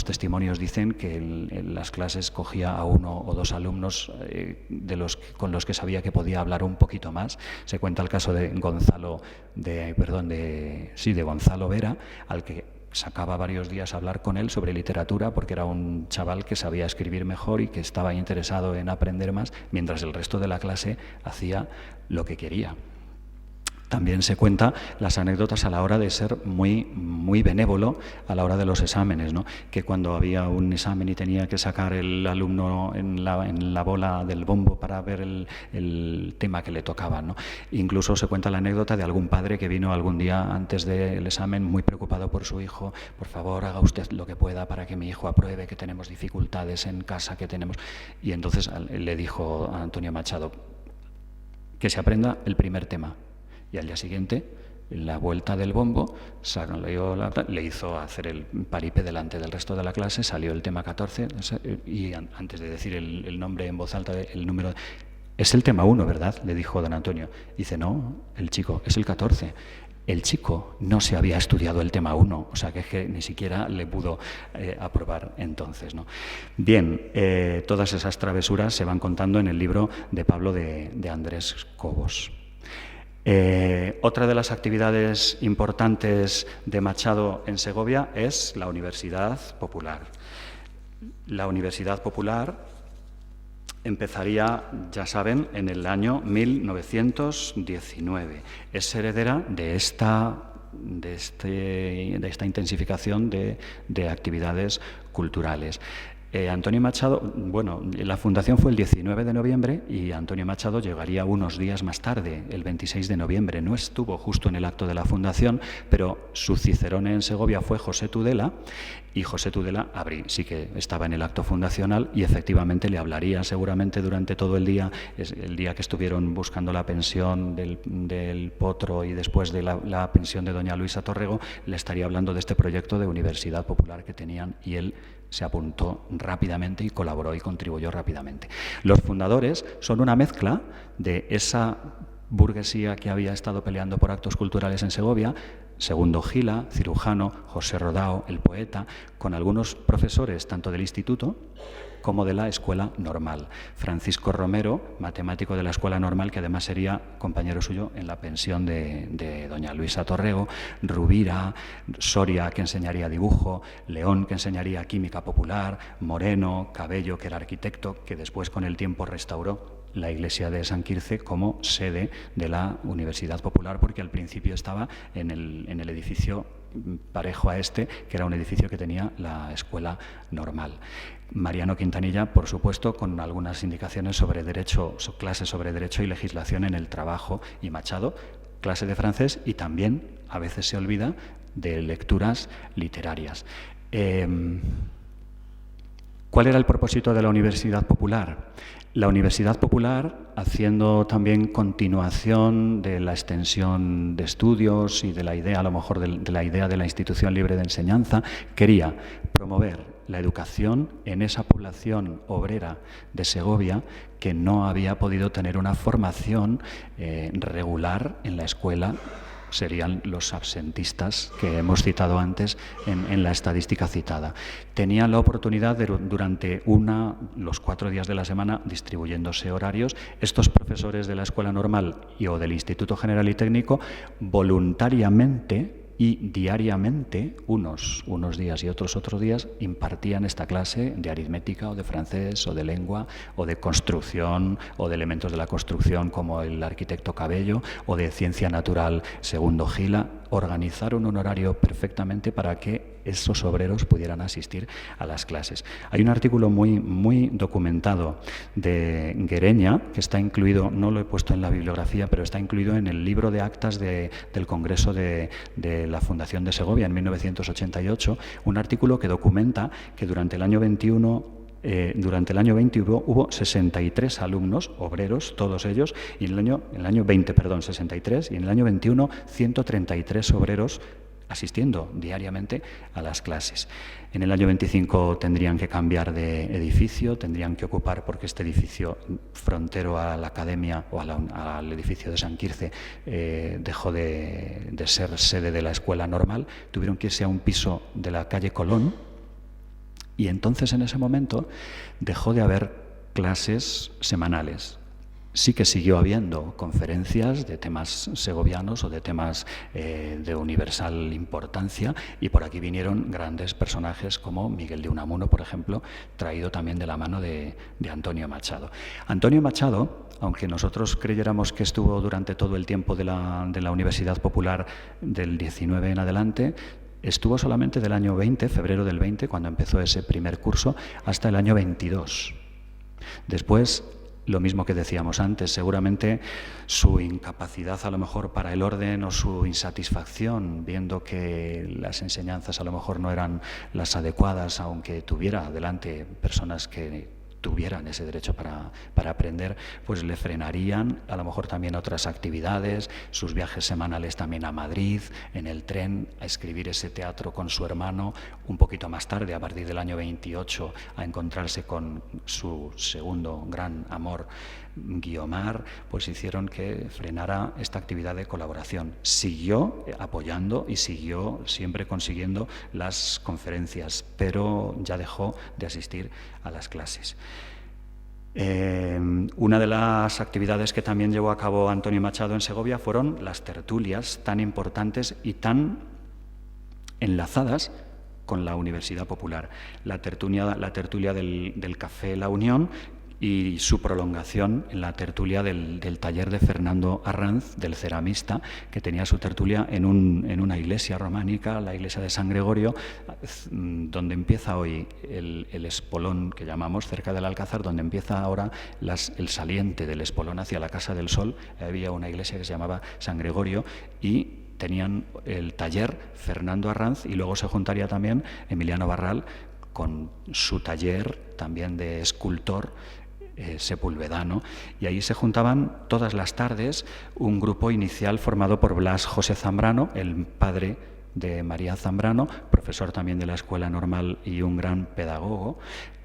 testimonios dicen que en las clases cogía a 1 o 2 alumnos con los que sabía que podía hablar un poquito más. Se cuenta el caso de Gonzalo Vera, al que sacaba varios días a hablar con él sobre literatura porque era un chaval que sabía escribir mejor y que estaba interesado en aprender más, mientras el resto de la clase hacía lo que quería. También se cuenta las anécdotas a la hora de ser muy, muy benévolo a la hora de los exámenes, ¿no? Que cuando había un examen y tenía que sacar el alumno en la bola del bombo para ver el tema que le tocaba, ¿no? Incluso se cuenta la anécdota de algún padre que vino algún día antes del examen muy preocupado por su hijo. Por favor, haga usted lo que pueda para que mi hijo apruebe, que tenemos dificultades en casa, que tenemos... Y entonces le dijo a Antonio Machado que se aprenda el primer tema. Y al día siguiente, en la vuelta del bombo, le hizo hacer el paripé delante del resto de la clase, salió el tema 14 y antes de decir el nombre en voz alta, el número... Es el tema 1, ¿verdad?, le dijo don Antonio. Dice, no, el chico, es el 14. El chico no se había estudiado el tema 1, o sea que ni siquiera le pudo aprobar entonces, ¿no? Bien, todas esas travesuras se van contando en el libro de Pablo de Andrés Cobos. Otra de las actividades importantes de Machado en Segovia es la Universidad Popular. La Universidad Popular empezaría, ya saben, en el año 1919. Es heredera de esta intensificación de actividades culturales. Antonio Machado, la fundación fue el 19 de noviembre y Antonio Machado llegaría unos días más tarde, el 26 de noviembre. No estuvo justo en el acto de la fundación, pero su cicerone en Segovia fue José Tudela, y José Tudela sí que estaba en el acto fundacional y efectivamente le hablaría seguramente durante todo el día, el día que estuvieron buscando la pensión del Potro y después de la pensión de doña Luisa Torrego, le estaría hablando de este proyecto de Universidad Popular que tenían y él se apuntó rápidamente y colaboró y contribuyó rápidamente. Los fundadores son una mezcla de esa burguesía que había estado peleando por actos culturales en Segovia, Segundo Gila, cirujano, José Rodao, el poeta, con algunos profesores tanto del instituto como de la Escuela Normal. Francisco Romero, matemático de la Escuela Normal, que además sería compañero suyo en la pensión de doña Luisa Torrego, Rubira, Soria, que enseñaría dibujo, León, que enseñaría química popular, Moreno, Cabello, que era arquitecto, que después con el tiempo restauró la iglesia de San Quirce como sede de la Universidad Popular, porque al principio estaba en el edificio parejo a este, que era un edificio que tenía la Escuela Normal. Mariano Quintanilla, por supuesto, con algunas indicaciones sobre derecho, clases sobre derecho y legislación en el trabajo, y Machado, clase de francés, y también, a veces se olvida, de lecturas literarias. ¿Cuál era el propósito de la Universidad Popular? La Universidad Popular, haciendo también continuación de la extensión de estudios y de la idea, a lo mejor de la idea de la institución libre de enseñanza, quería promover la educación en esa población obrera de Segovia que no había podido tener una formación regular en la escuela. Serían los absentistas que hemos citado antes en la estadística citada. Tenían la oportunidad de, durante los 4 días de la semana, distribuyéndose horarios, estos profesores de la Escuela Normal o del Instituto General y Técnico, voluntariamente y diariamente, unos días y otros días, impartían esta clase de aritmética o de francés o de lengua o de construcción o de elementos de la construcción como el arquitecto Cabello o de ciencia natural Segundo Gila. Organizaron un horario perfectamente para que esos obreros pudieran asistir a las clases. Hay un artículo muy documentado de Guereña, que está incluido, no lo he puesto en la bibliografía, pero está incluido en el libro de actas del Congreso de la Fundación de Segovia en 1988, un artículo que documenta que durante el año 21 hubo 63 alumnos obreros, todos ellos, y en el año 20, 63, y en el año 21, 133 obreros asistiendo diariamente a las clases. En el año 25 tendrían que cambiar de edificio, tendrían que ocupar, porque este edificio frontero a la academia o al edificio de San Quirce dejó de ser sede de la Escuela Normal, tuvieron que irse a un piso de la calle Colón, y entonces en ese momento dejó de haber clases semanales. Sí que siguió habiendo conferencias de temas segovianos o de temas de universal importancia, y por aquí vinieron grandes personajes como Miguel de Unamuno, por ejemplo, traído también de la mano de Antonio Machado. Antonio Machado, aunque nosotros creyéramos que estuvo durante todo el tiempo de la Universidad Popular del 19 en adelante, estuvo solamente del año 20, febrero del 20, cuando empezó ese primer curso, hasta el año 22. Después, lo mismo que decíamos antes, seguramente su incapacidad a lo mejor para el orden o su insatisfacción, viendo que las enseñanzas a lo mejor no eran las adecuadas, aunque tuviera delante personas que tuvieran ese derecho para aprender, pues le frenarían a lo mejor también otras actividades, sus viajes semanales también a Madrid, en el tren, a escribir ese teatro con su hermano, un poquito más tarde, a partir del año 28, a encontrarse con su segundo gran amor, Guiomar, pues hicieron que frenara esta actividad de colaboración. Siguió apoyando y siguió siempre consiguiendo las conferencias, pero ya dejó de asistir a las clases. Una de las actividades que también llevó a cabo Antonio Machado en Segovia fueron las tertulias, tan importantes y tan enlazadas con la Universidad Popular. La tertulia del Café La Unión y su prolongación en la tertulia del taller de Fernando Arranz, del ceramista, que tenía su tertulia en una iglesia románica, la iglesia de San Gregorio, donde empieza hoy el espolón que llamamos, cerca del Alcázar, donde empieza ahora el saliente del espolón hacia la Casa del Sol. Había una iglesia que se llamaba San Gregorio y tenían el taller Fernando Arranz, y luego se juntaría también Emiliano Barral con su taller también de escultor sepulvedano, y ahí se juntaban todas las tardes un grupo inicial formado por Blas José Zambrano, el padre de María Zambrano, profesor también de la Escuela Normal y un gran pedagogo,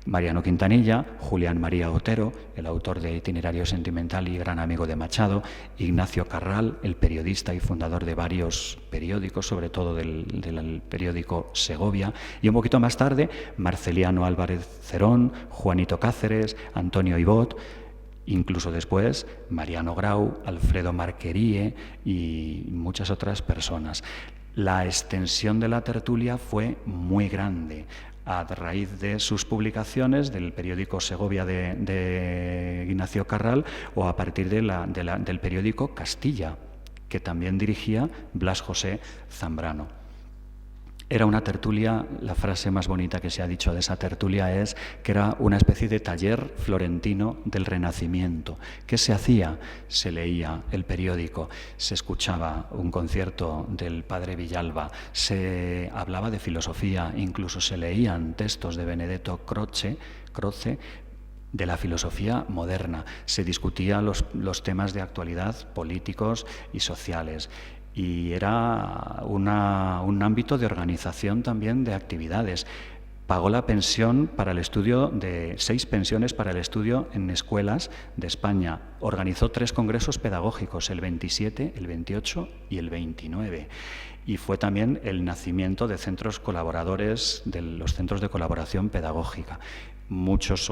Mariano Quintanilla, Julián María Otero, el autor de Itinerario Sentimental y gran amigo de Machado, Ignacio Carral, el periodista y fundador de varios periódicos, sobre todo del periódico Segovia, y un poquito más tarde Marceliano Álvarez Cerón, Juanito Cáceres, Antonio Ibot, incluso después Mariano Grau, Alfredo Marquerie y muchas otras personas. La extensión de la tertulia fue muy grande. A raíz de sus publicaciones del periódico Segovia de Ignacio Carral o a partir del periódico Castilla, que también dirigía Blas José Zambrano. Era una tertulia, la frase más bonita que se ha dicho de esa tertulia es que era una especie de taller florentino del Renacimiento. ¿Qué se hacía? Se leía el periódico, se escuchaba un concierto del padre Villalba, se hablaba de filosofía, incluso se leían textos de Benedetto Croce, de la filosofía moderna, se discutían los temas de actualidad políticos y sociales. Y era un ámbito de organización también de actividades. Pagó la pensión para el estudio de 6 pensiones para el estudio en escuelas de España. Organizó 3 congresos pedagógicos, el 27, el 28 y el 29. Y fue también el nacimiento de centros colaboradores, de los centros de colaboración pedagógica. Muchas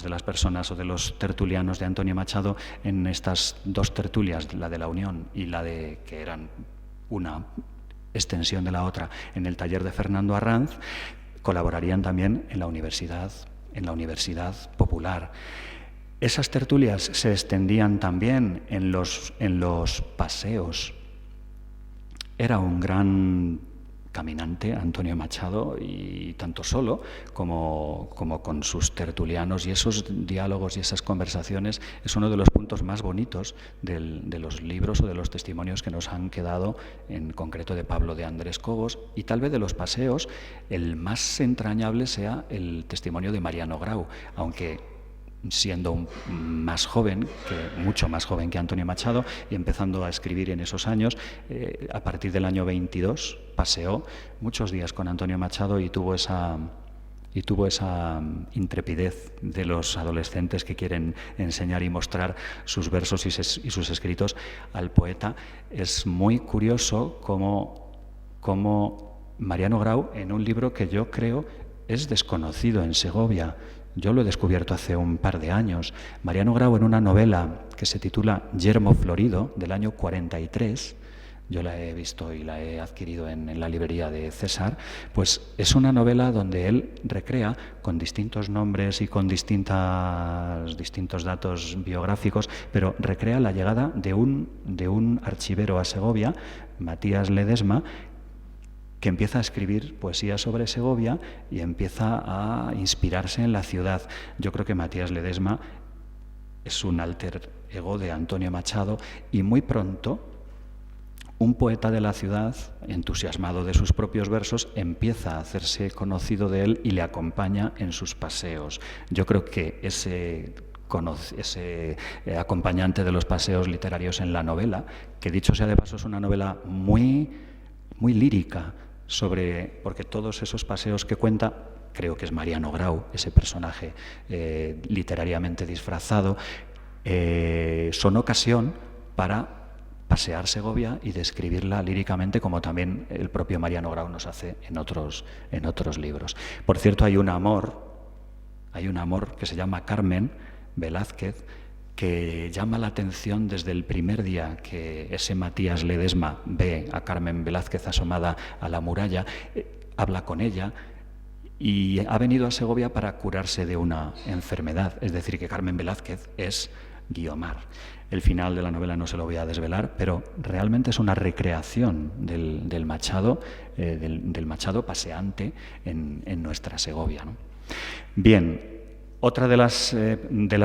de las personas o de los tertulianos de Antonio Machado en estas 2 tertulias, la de la Unión y la de que eran una extensión de la otra en el taller de Fernando Arranz, colaborarían también en la universidad popular. Esas tertulias se extendían también en los paseos. Era un gran caminante, Antonio Machado, y tanto solo como con sus tertulianos, y esos diálogos y esas conversaciones es uno de los puntos más bonitos de los libros o de los testimonios que nos han quedado, en concreto de Pablo de Andrés Cobos, y tal vez de los paseos el más entrañable sea el testimonio de Mariano Grau, aunque siendo más joven, mucho más joven que Antonio Machado, y empezando a escribir en esos años, a partir del año 22 paseó muchos días con Antonio Machado y tuvo esa intrepidez de los adolescentes que quieren enseñar y mostrar sus versos y sus escritos al poeta. Es muy curioso cómo Mariano Grau, en un libro que yo creo es desconocido en Segovia, yo lo he descubierto hace un par de años, Mariano Grau, en una novela que se titula Yermo Florido, del año 43, yo la he visto y la he adquirido en la librería de César, pues es una novela donde él recrea, con distintos nombres y con distintos datos biográficos, pero recrea la llegada de un archivero a Segovia, Matías Ledesma, que empieza a escribir poesía sobre Segovia y empieza a inspirarse en la ciudad. Yo creo que Matías Ledesma es un alter ego de Antonio Machado, y muy pronto un poeta de la ciudad, entusiasmado de sus propios versos, empieza a hacerse conocido de él y le acompaña en sus paseos. Yo creo que ese acompañante de los paseos literarios en la novela, que dicho sea de paso es una novela muy, muy lírica, porque todos esos paseos que cuenta, creo que es Mariano Grau, ese personaje literariamente disfrazado, son ocasión para pasear Segovia y describirla líricamente, como también el propio Mariano Grau nos hace en otros libros. Por cierto, hay un amor que se llama Carmen Velázquez, que llama la atención desde el primer día que ese Matías Ledesma ve a Carmen Velázquez asomada a la muralla, habla con ella y ha venido a Segovia para curarse de una enfermedad, es decir, que Carmen Velázquez es Guiomar. El final de la novela no se lo voy a desvelar, pero realmente es una recreación del Machado, del Machado paseante en nuestra Segovia, ¿no? Bien. Otra de las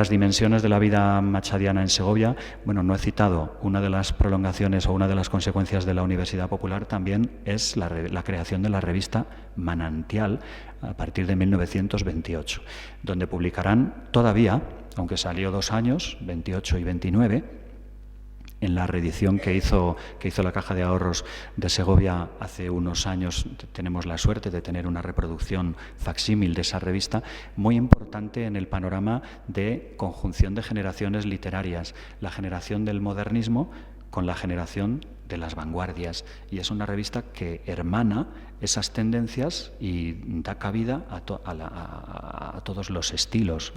dimensiones de la vida machadiana en Segovia, bueno, no he citado, una de las prolongaciones o una de las consecuencias de la Universidad Popular también es la creación de la revista Manantial a partir de 1928, donde publicarán todavía, aunque salió 2 años, 28 y 29, En la reedición que hizo la Caja de Ahorros de Segovia hace unos años, tenemos la suerte de tener una reproducción facsímil de esa revista, muy importante en el panorama de conjunción de generaciones literarias, la generación del modernismo con la generación de las vanguardias. Y es una revista que hermana esas tendencias y da cabida a todos los estilos,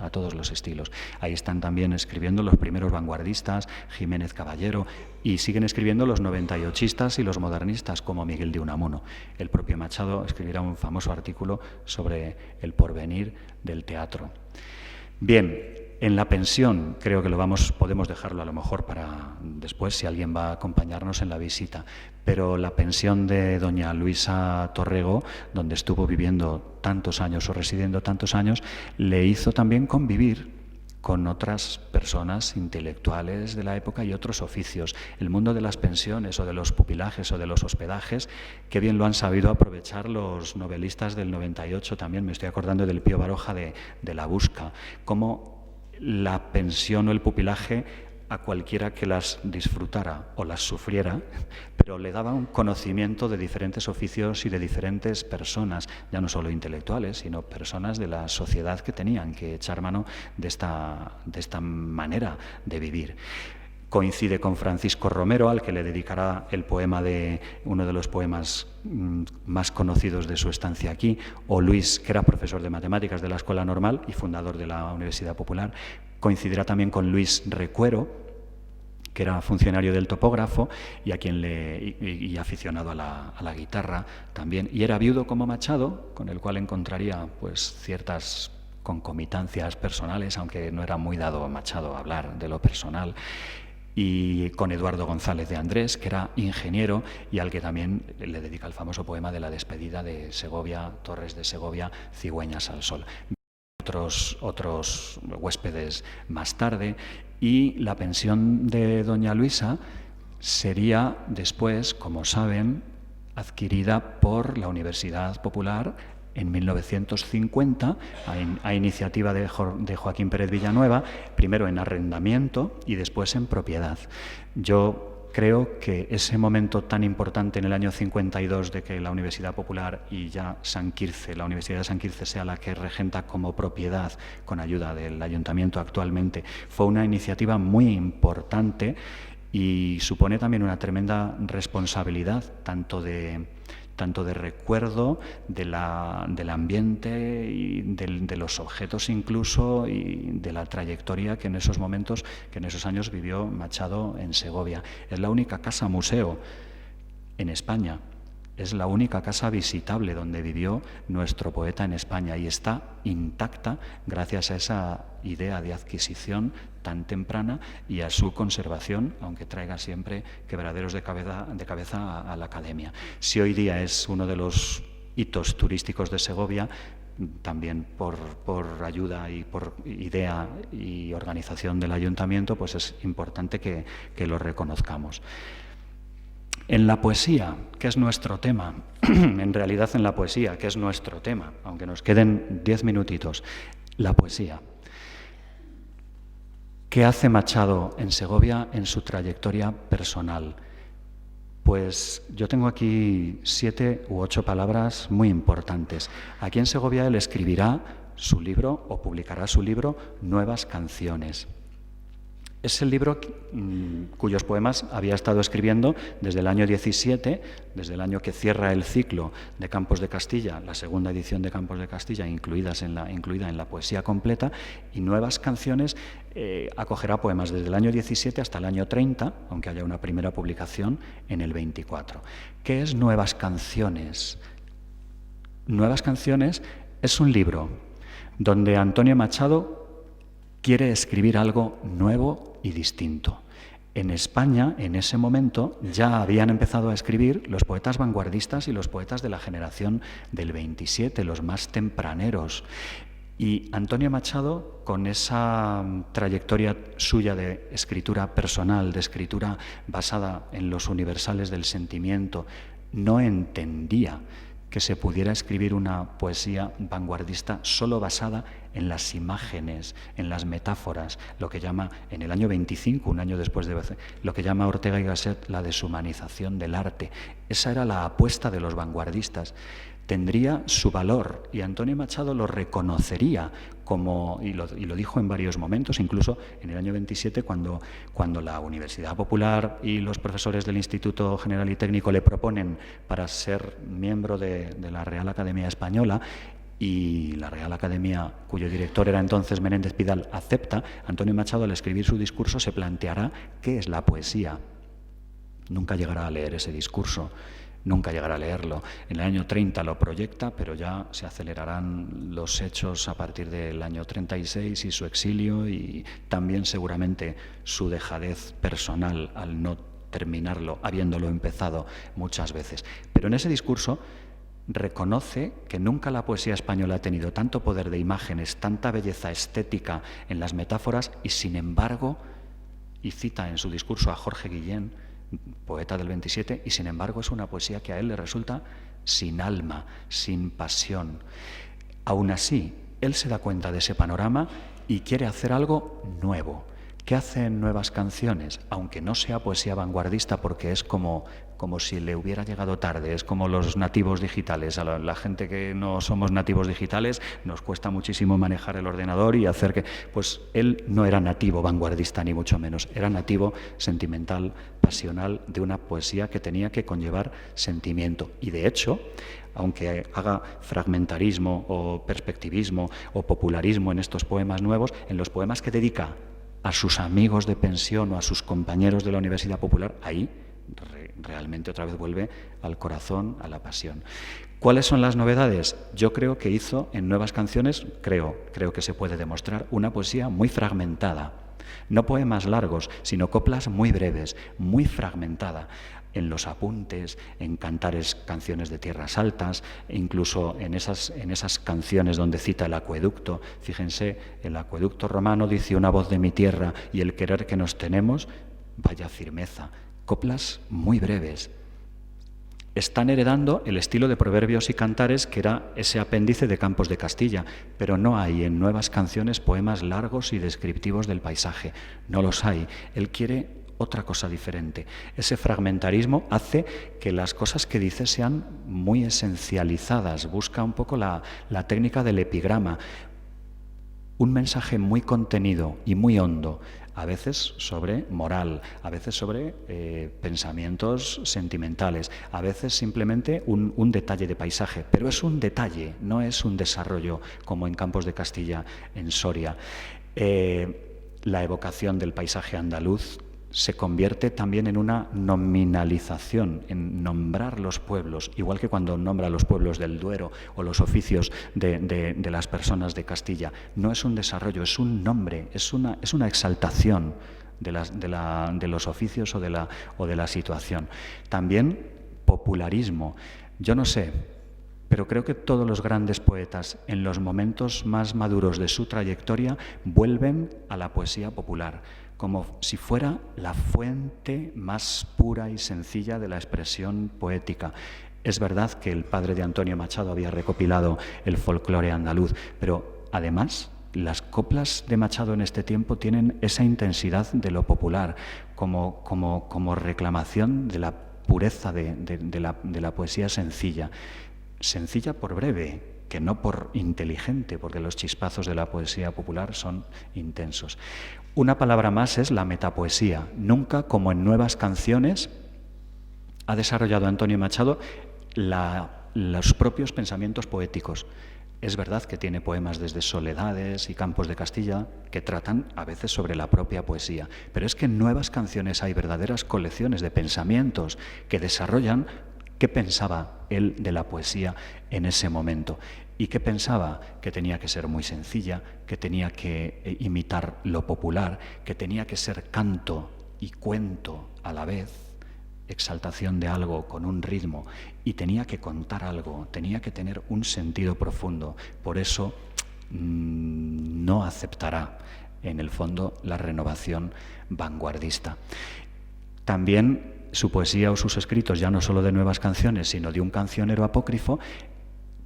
Ahí están también escribiendo los primeros vanguardistas, Jiménez Caballero, y siguen escribiendo los 98istas y los modernistas, como Miguel de Unamuno. El propio Machado escribirá un famoso artículo sobre el porvenir del teatro. Bien. En la pensión, creo que podemos dejarlo a lo mejor para después, si alguien va a acompañarnos en la visita, pero la pensión de doña Luisa Torrego, donde estuvo viviendo tantos años o residiendo tantos años, le hizo también convivir con otras personas intelectuales de la época y otros oficios. El mundo de las pensiones o de los pupilajes o de los hospedajes, qué bien lo han sabido aprovechar los novelistas del 98 también. Me estoy acordando del Pío Baroja de La Busca, cómo la pensión o el pupilaje a cualquiera que las disfrutara o las sufriera, pero le daba un conocimiento de diferentes oficios y de diferentes personas, ya no solo intelectuales, sino personas de la sociedad que tenían que echar mano de esta manera de vivir. Coincide con Francisco Romero, al que le dedicará el poema uno de los poemas más conocidos de su estancia aquí, o Luis, que era profesor de matemáticas de la Escuela Normal y fundador de la Universidad Popular. Coincidirá también con Luis Recuero, que era funcionario del topógrafo y y aficionado a la guitarra también. Y era viudo como Machado, con el cual encontraría pues ciertas concomitancias personales, aunque no era muy dado Machado a hablar de lo personal. Y con Eduardo González de Andrés, que era ingeniero y al que también le dedica el famoso poema de la despedida de Segovia, Torres de Segovia, Cigüeñas al sol. Otros huéspedes más tarde, y la pensión de doña Luisa sería después, como saben, adquirida por la Universidad Popular en 1950, a iniciativa de Joaquín Pérez Villanueva, primero en arrendamiento y después en propiedad. Yo creo que ese momento tan importante en el año 52 de que la Universidad Popular y ya la Universidad de San Quirce sea la que regenta como propiedad con ayuda del Ayuntamiento actualmente, fue una iniciativa muy importante y supone también una tremenda responsabilidad, tanto de recuerdo del ambiente y de los objetos incluso, y de la trayectoria que en esos momentos, que en esos años vivió Machado en Segovia. Es la única casa museo en España, es la única casa visitable donde vivió nuestro poeta en España y está intacta gracias a esa idea de adquisición tan temprana y a su conservación, aunque traiga siempre quebraderos de cabeza a la academia. Si hoy día es uno de los hitos turísticos de Segovia, también por ayuda y por idea y organización del ayuntamiento, pues es importante que lo reconozcamos. En la poesía, que es nuestro tema, en realidad en la poesía, que es nuestro tema, aunque nos queden 10 minutitos, la poesía. ¿Qué hace Machado en Segovia en su trayectoria personal? Pues yo tengo aquí 7 u 8 palabras muy importantes. Aquí en Segovia él escribirá su libro o publicará su libro Nuevas Canciones. Es el libro cuyos poemas había estado escribiendo desde el año 17, desde el año que cierra el ciclo de Campos de Castilla, la segunda edición de Campos de Castilla, incluida en la poesía completa, y Nuevas Canciones acogerá poemas desde el año 17 hasta el año 30, aunque haya una primera publicación en el 24. ¿Qué es Nuevas Canciones? Nuevas Canciones es un libro donde Antonio Machado quiere escribir algo nuevo y distinto. En España, en ese momento, ya habían empezado a escribir los poetas vanguardistas y los poetas de la generación del 27, los más tempraneros. Y Antonio Machado, con esa trayectoria suya de escritura personal, de escritura basada en los universales del sentimiento, no entendía que se pudiera escribir una poesía vanguardista solo basada en las imágenes, en las metáforas, lo que llama, en el año 25, un año después de lo que llama Ortega y Gasset la deshumanización del arte. Esa era la apuesta de los vanguardistas. Tendría su valor y Antonio Machado lo reconocería y lo dijo en varios momentos, incluso en el año 27 cuando la Universidad Popular y los profesores del Instituto General y Técnico le proponen para ser miembro de la Real Academia Española, y la Real Academia, cuyo director era entonces Menéndez Pidal, acepta. Antonio Machado, al escribir su discurso, se planteará qué es la poesía. Nunca llegará a leer ese discurso, nunca llegará a leerlo. En el año 30 lo proyecta, pero ya se acelerarán los hechos a partir del año 36 y su exilio, y también seguramente su dejadez personal al no terminarlo, habiéndolo empezado muchas veces. Pero en ese discurso reconoce que nunca la poesía española ha tenido tanto poder de imágenes, tanta belleza estética en las metáforas, y sin embargo, y cita en su discurso a Jorge Guillén, poeta del 27, y sin embargo es una poesía que a él le resulta sin alma, sin pasión. Aún así, él se da cuenta de ese panorama y quiere hacer algo nuevo. ¿Qué hace en Nuevas Canciones? Aunque no sea poesía vanguardista, porque es como si le hubiera llegado tarde, es como los nativos digitales. A la gente que no somos nativos digitales nos cuesta muchísimo manejar el ordenador y hacer que... Pues él no era nativo vanguardista, ni mucho menos. Era nativo sentimental, pasional, de una poesía que tenía que conllevar sentimiento. Y de hecho, aunque haga fragmentarismo o perspectivismo o popularismo en estos poemas nuevos, en los poemas que dedica a sus amigos de pensión o a sus compañeros de la Universidad Popular, ahí realmente otra vez vuelve al corazón, a la pasión. ¿Cuáles son las novedades? Yo creo que hizo en Nuevas Canciones, creo que se puede demostrar, una poesía muy fragmentada. No poemas largos, sino coplas muy breves, muy fragmentada. En los apuntes, en cantares, canciones de tierras altas, e incluso en esas canciones donde cita el acueducto. Fíjense, el acueducto romano dice: una voz de mi tierra y el querer que nos tenemos, vaya firmeza. Coplas muy breves. Están heredando el estilo de proverbios y cantares que era ese apéndice de Campos de Castilla, pero no hay en Nuevas Canciones poemas largos y descriptivos del paisaje. No los hay. Él quiere otra cosa diferente. Ese fragmentarismo hace que las cosas que dice sean muy esencializadas. Busca un poco la técnica del epigrama. Un mensaje muy contenido y muy hondo, a veces sobre moral, a veces sobre pensamientos sentimentales, a veces simplemente un detalle de paisaje, pero es un detalle, no es un desarrollo como en Campos de Castilla, en Soria. La evocación del paisaje andaluz se convierte también en una nominalización, en nombrar los pueblos, igual que cuando nombra los pueblos del Duero o los oficios de las personas de Castilla. No es un desarrollo, es un nombre, es una exaltación de los oficios o de la situación. También popularismo. Yo no sé, pero creo que todos los grandes poetas, en los momentos más maduros de su trayectoria, vuelven a la poesía popular, como si fuera la fuente más pura y sencilla de la expresión poética. Es verdad que el padre de Antonio Machado había recopilado el folclore andaluz, pero además las coplas de Machado en este tiempo tienen esa intensidad de lo popular, como reclamación de la pureza de la poesía sencilla. Sencilla por breve, que no por inteligente, porque los chispazos de la poesía popular son intensos. Una palabra más es la metapoesía. Nunca, como en Nuevas Canciones, ha desarrollado Antonio Machado los propios pensamientos poéticos. Es verdad que tiene poemas desde Soledades y Campos de Castilla que tratan a veces sobre la propia poesía, pero es que en Nuevas Canciones hay verdaderas colecciones de pensamientos que desarrollan qué pensaba él de la poesía en ese momento. ¿Y qué pensaba? Que tenía que ser muy sencilla, que tenía que imitar lo popular, que tenía que ser canto y cuento a la vez, exaltación de algo con un ritmo, y tenía que contar algo, tenía que tener un sentido profundo. Por eso no aceptará, en el fondo, la renovación vanguardista. También su poesía o sus escritos, ya no solo de nuevas canciones, sino de un cancionero apócrifo,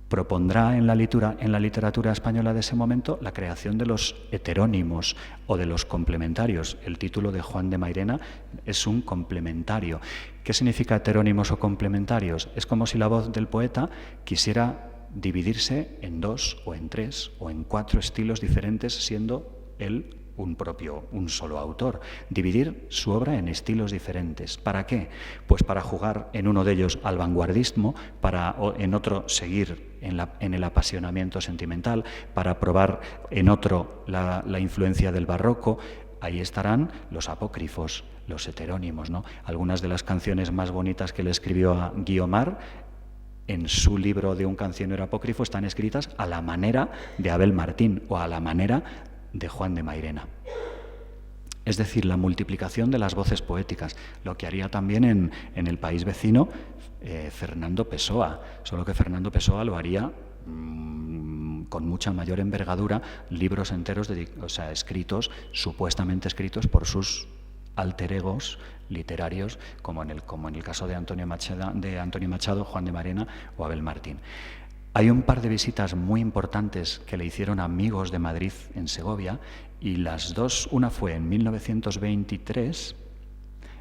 propondrá en la literatura española de ese momento la creación de los heterónimos o de los complementarios. El título de Juan de Mairena es un complementario. ¿Qué significa heterónimos o complementarios? Es como si la voz del poeta quisiera dividirse en 2 o en 3 o en 4 estilos diferentes, siendo él un solo autor. Dividir su obra en estilos diferentes. ¿Para qué? Pues para jugar en uno de ellos al vanguardismo, en otro seguir en el apasionamiento sentimental, para probar en otro la influencia del barroco. Ahí estarán los apócrifos, los heterónimos, ¿no? Algunas de las canciones más bonitas que le escribió a Guiomar en su libro de un cancionero apócrifo están escritas a la manera de Abel Martín o a la manera de Juan de Mairena. Es decir, la multiplicación de las voces poéticas, lo que haría también en el país vecino Fernando Pessoa, solo que Fernando Pessoa lo haría con mucha mayor envergadura, libros enteros, supuestamente escritos por sus alter egos literarios, como en el caso de Antonio Machado, Juan de Mairena o Abel Martín. Hay un par de visitas muy importantes que le hicieron amigos de Madrid en Segovia, y las dos, una fue en 1923.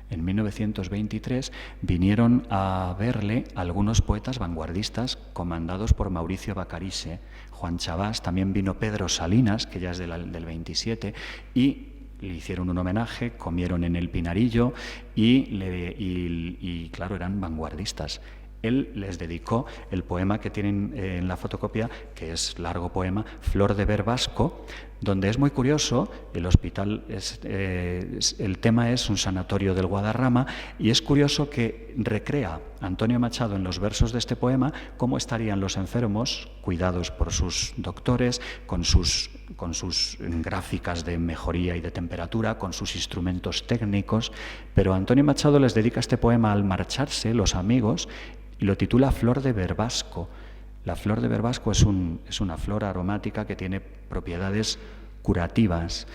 En 1923 vinieron a verle algunos poetas vanguardistas comandados por Mauricio Bacarise, Juan Chabás, también vino Pedro Salinas, que ya es del 27, y le hicieron un homenaje, comieron en el Pinarillo y claro, eran vanguardistas. Él les dedicó el poema que tienen en la fotocopia, que es largo poema, Flor de Ver Vasco, donde es muy curioso, el hospital, el tema es un sanatorio del Guadarrama, y es curioso que recrea Antonio Machado en los versos de este poema cómo estarían los enfermos, cuidados por sus doctores, con sus gráficas de mejoría y de temperatura, con sus instrumentos técnicos, pero Antonio Machado les dedica este poema al marcharse, los amigos, y lo titula Flor de Verbasco. La flor de Verbasco es una flor aromática que tiene propiedades curativas.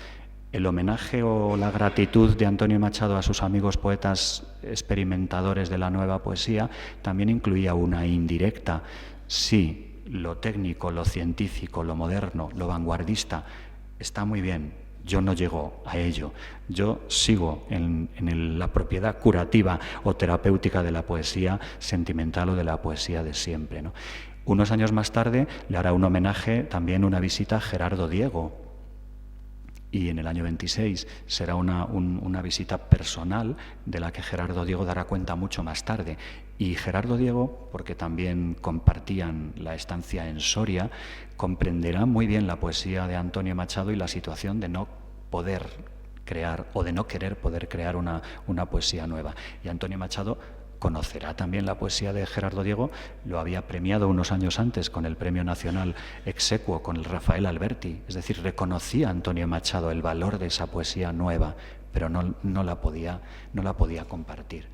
El homenaje o la gratitud de Antonio Machado a sus amigos poetas experimentadores de la nueva poesía también incluía una indirecta. Sí, lo técnico, lo científico, lo moderno, lo vanguardista está muy bien. Yo no llego a ello. Yo sigo en la propiedad curativa o terapéutica de la poesía sentimental o de la poesía de siempre, ¿no? Unos años más tarde le hará un homenaje, también una visita a Gerardo Diego. Y en el año 26 será una visita personal de la que Gerardo Diego dará cuenta mucho más tarde. Y Gerardo Diego, porque también compartían la estancia en Soria, comprenderá muy bien la poesía de Antonio Machado y la situación de no poder crear o de no querer poder crear una poesía nueva. Y Antonio Machado conocerá también la poesía de Gerardo Diego, lo había premiado unos años antes con el Premio Nacional Exequo, con el Rafael Alberti, es decir, reconocía a Antonio Machado el valor de esa poesía nueva, pero no la podía compartir.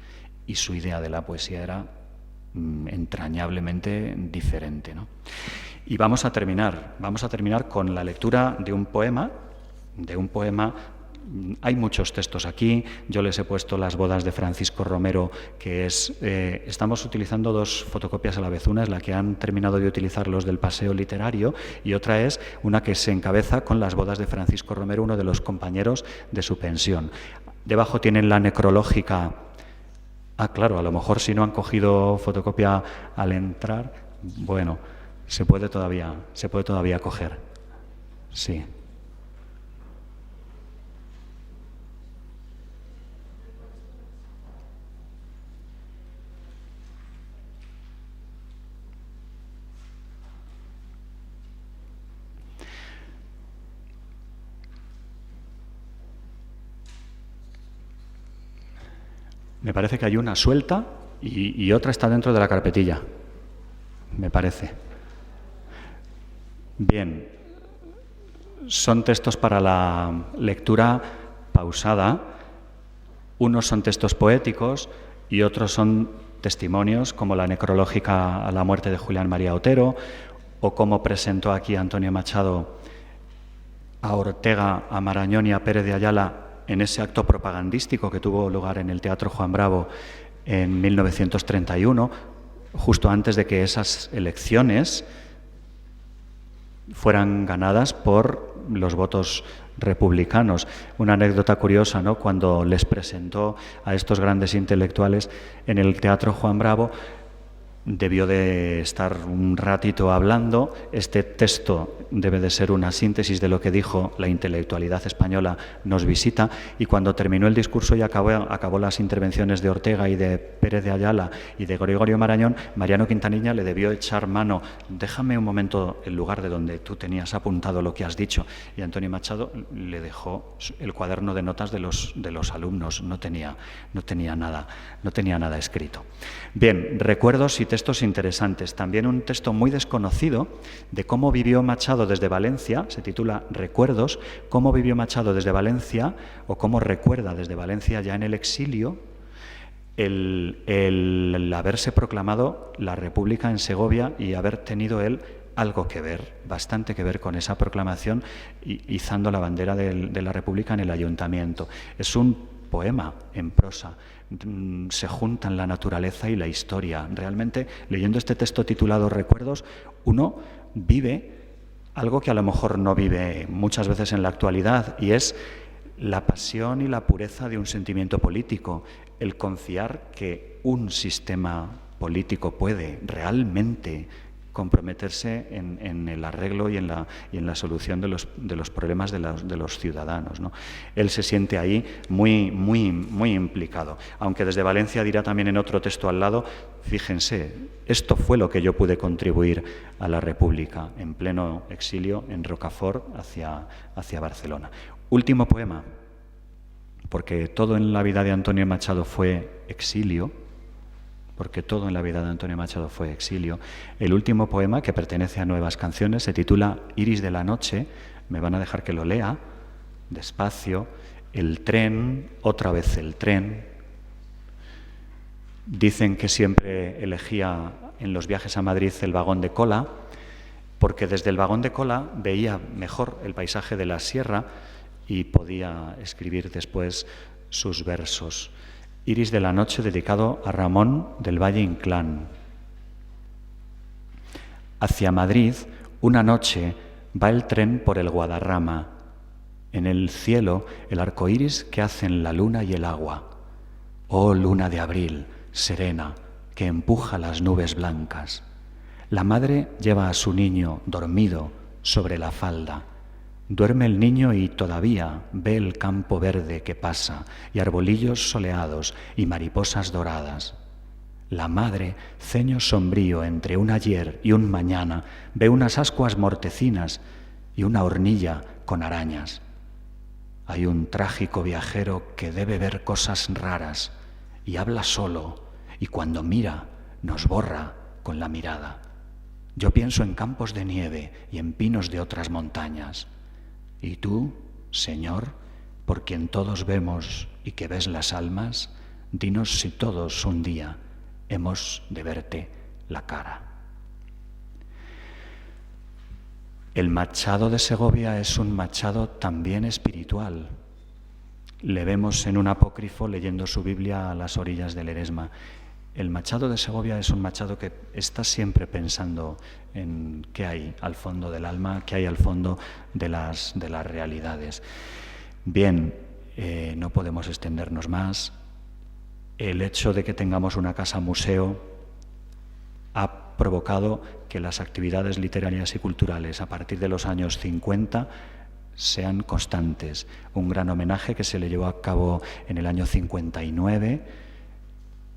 Y su idea de la poesía era entrañablemente diferente, ¿no? Y vamos a terminar con la lectura de un poema. Hay muchos textos aquí, yo les he puesto Las bodas de Francisco Romero, que estamos utilizando dos fotocopias a la vez. Una es la que han terminado de utilizar los del Paseo Literario y otra es una que se encabeza con Las bodas de Francisco Romero, uno de los compañeros de su pensión. Debajo tienen la necrológica. Claro, a lo mejor si no han cogido fotocopia al entrar, bueno, se puede todavía coger. Sí. Me parece que hay una suelta y otra está dentro de la carpetilla, me parece. Bien, son textos para la lectura pausada. Unos son textos poéticos y otros son testimonios, como la necrológica a la muerte de Julián María Otero, o como presentó aquí Antonio Machado a Ortega, a Marañón y a Pérez de Ayala en ese acto propagandístico que tuvo lugar en el Teatro Juan Bravo en 1931, justo antes de que esas elecciones fueran ganadas por los votos republicanos. Una anécdota curiosa, ¿no? Cuando les presentó a estos grandes intelectuales en el Teatro Juan Bravo, debió de estar un ratito hablando. Este texto debe de ser una síntesis de lo que dijo La intelectualidad española nos visita, y cuando terminó el discurso y acabó las intervenciones de Ortega y de Pérez de Ayala y de Gregorio Marañón, Mariano Quintanilla le debió echar mano: déjame un momento el lugar de donde tú tenías apuntado lo que has dicho, y Antonio Machado le dejó el cuaderno de notas de los alumnos. No tenía nada escrito. Bien, recuerdos y textos interesantes. También un texto muy desconocido de cómo vivió Machado desde Valencia, se titula Recuerdos, cómo vivió Machado desde Valencia, o cómo recuerda desde Valencia ya en el exilio el haberse proclamado la República en Segovia y haber tenido él algo que ver, bastante que ver con esa proclamación, izando la bandera de la República en el ayuntamiento. Es un poema en prosa. Se juntan la naturaleza y la historia. Realmente, leyendo este texto titulado Recuerdos, uno vive algo que a lo mejor no vive muchas veces en la actualidad, y es la pasión y la pureza de un sentimiento político, el confiar que un sistema político puede realmente comprometerse en el arreglo y en la solución de los problemas de los ciudadanos, ¿no? Él se siente ahí muy implicado. Aunque desde Valencia dirá también en otro texto al lado: fíjense, esto fue lo que yo pude contribuir a la República en pleno exilio en Rocafort hacia Barcelona. Último poema, porque todo en la vida de Antonio Machado fue exilio. El último poema, que pertenece a Nuevas Canciones, se titula Iris de la noche. Me van a dejar que lo lea despacio. El tren, otra vez el tren. Dicen que siempre elegía en los viajes a Madrid el vagón de cola, porque desde el vagón de cola veía mejor el paisaje de la sierra y podía escribir después sus versos. Iris de la noche, dedicado a Ramón del Valle Inclán. Hacia Madrid, una noche, va el tren por el Guadarrama. En el cielo, el arco iris que hacen la luna y el agua. Oh luna de abril, serena, que empuja las nubes blancas. La madre lleva a su niño dormido sobre la falda. Duerme el niño y todavía ve el campo verde que pasa, y arbolillos soleados y mariposas doradas. La madre, ceño sombrío entre un ayer y un mañana, ve unas ascuas mortecinas y una hornilla con arañas. Hay un trágico viajero que debe ver cosas raras y habla solo, y cuando mira nos borra con la mirada. Yo pienso en campos de nieve y en pinos de otras montañas. Y tú, Señor, por quien todos vemos y que ves las almas, dinos si todos un día hemos de verte la cara. El Machado de Segovia es un Machado también espiritual. Le vemos en un apócrifo leyendo su Biblia a las orillas del Eresma. El Machado de Segovia es un Machado que está siempre pensando en qué hay al fondo del alma, qué hay al fondo de las realidades. Bien, no podemos extendernos más. El hecho de que tengamos una casa museo ha provocado que las actividades literarias y culturales a partir de los años 50 sean constantes. Un gran homenaje que se le llevó a cabo en el año 59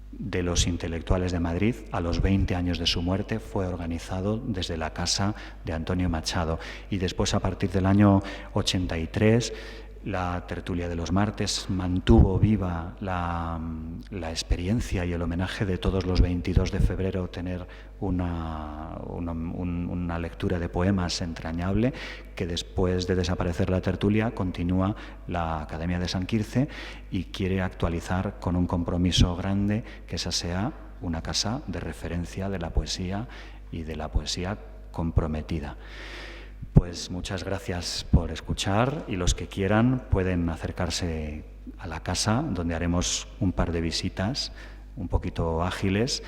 de los intelectuales de Madrid a los 20 años de su muerte fue organizado desde la casa de Antonio Machado, y después, a partir del año 83, la tertulia de los martes mantuvo viva la experiencia y el homenaje de todos los 22 de febrero tener una lectura de poemas entrañable, que después de desaparecer la tertulia continúa la Academia de San Quirce y quiere actualizar con un compromiso grande que esa sea una casa de referencia de la poesía y de la poesía comprometida. Pues muchas gracias por escuchar, y los que quieran pueden acercarse a la casa, donde haremos un par de visitas un poquito ágiles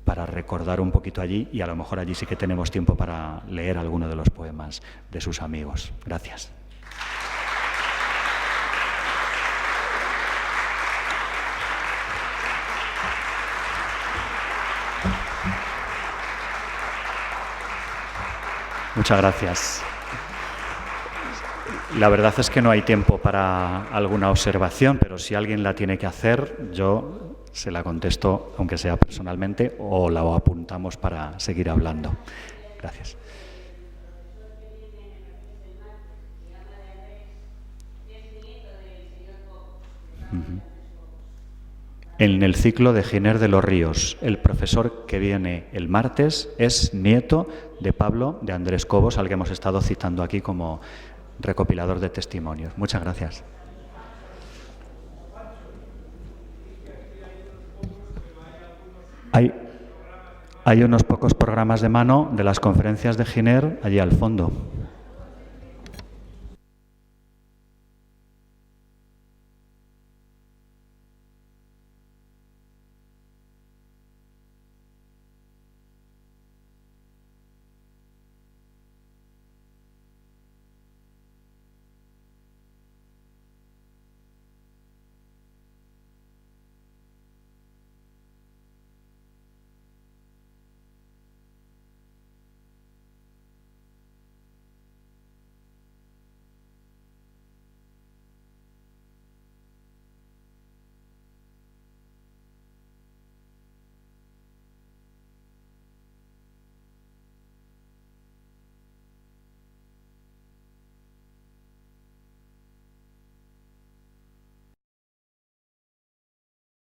para recordar un poquito allí, y a lo mejor allí sí que tenemos tiempo para leer alguno de los poemas de sus amigos. Gracias. Muchas gracias. La verdad es que no hay tiempo para alguna observación, pero si alguien la tiene que hacer, yo se la contesto, aunque sea personalmente, o la apuntamos para seguir hablando. Gracias. En el ciclo de Giner de los Ríos, el profesor que viene el martes es nieto de Pablo de Andrés Cobos, al que hemos estado citando aquí como recopilador de testimonios. Muchas gracias. Hay unos pocos programas de mano de las conferencias de Giner allí al fondo.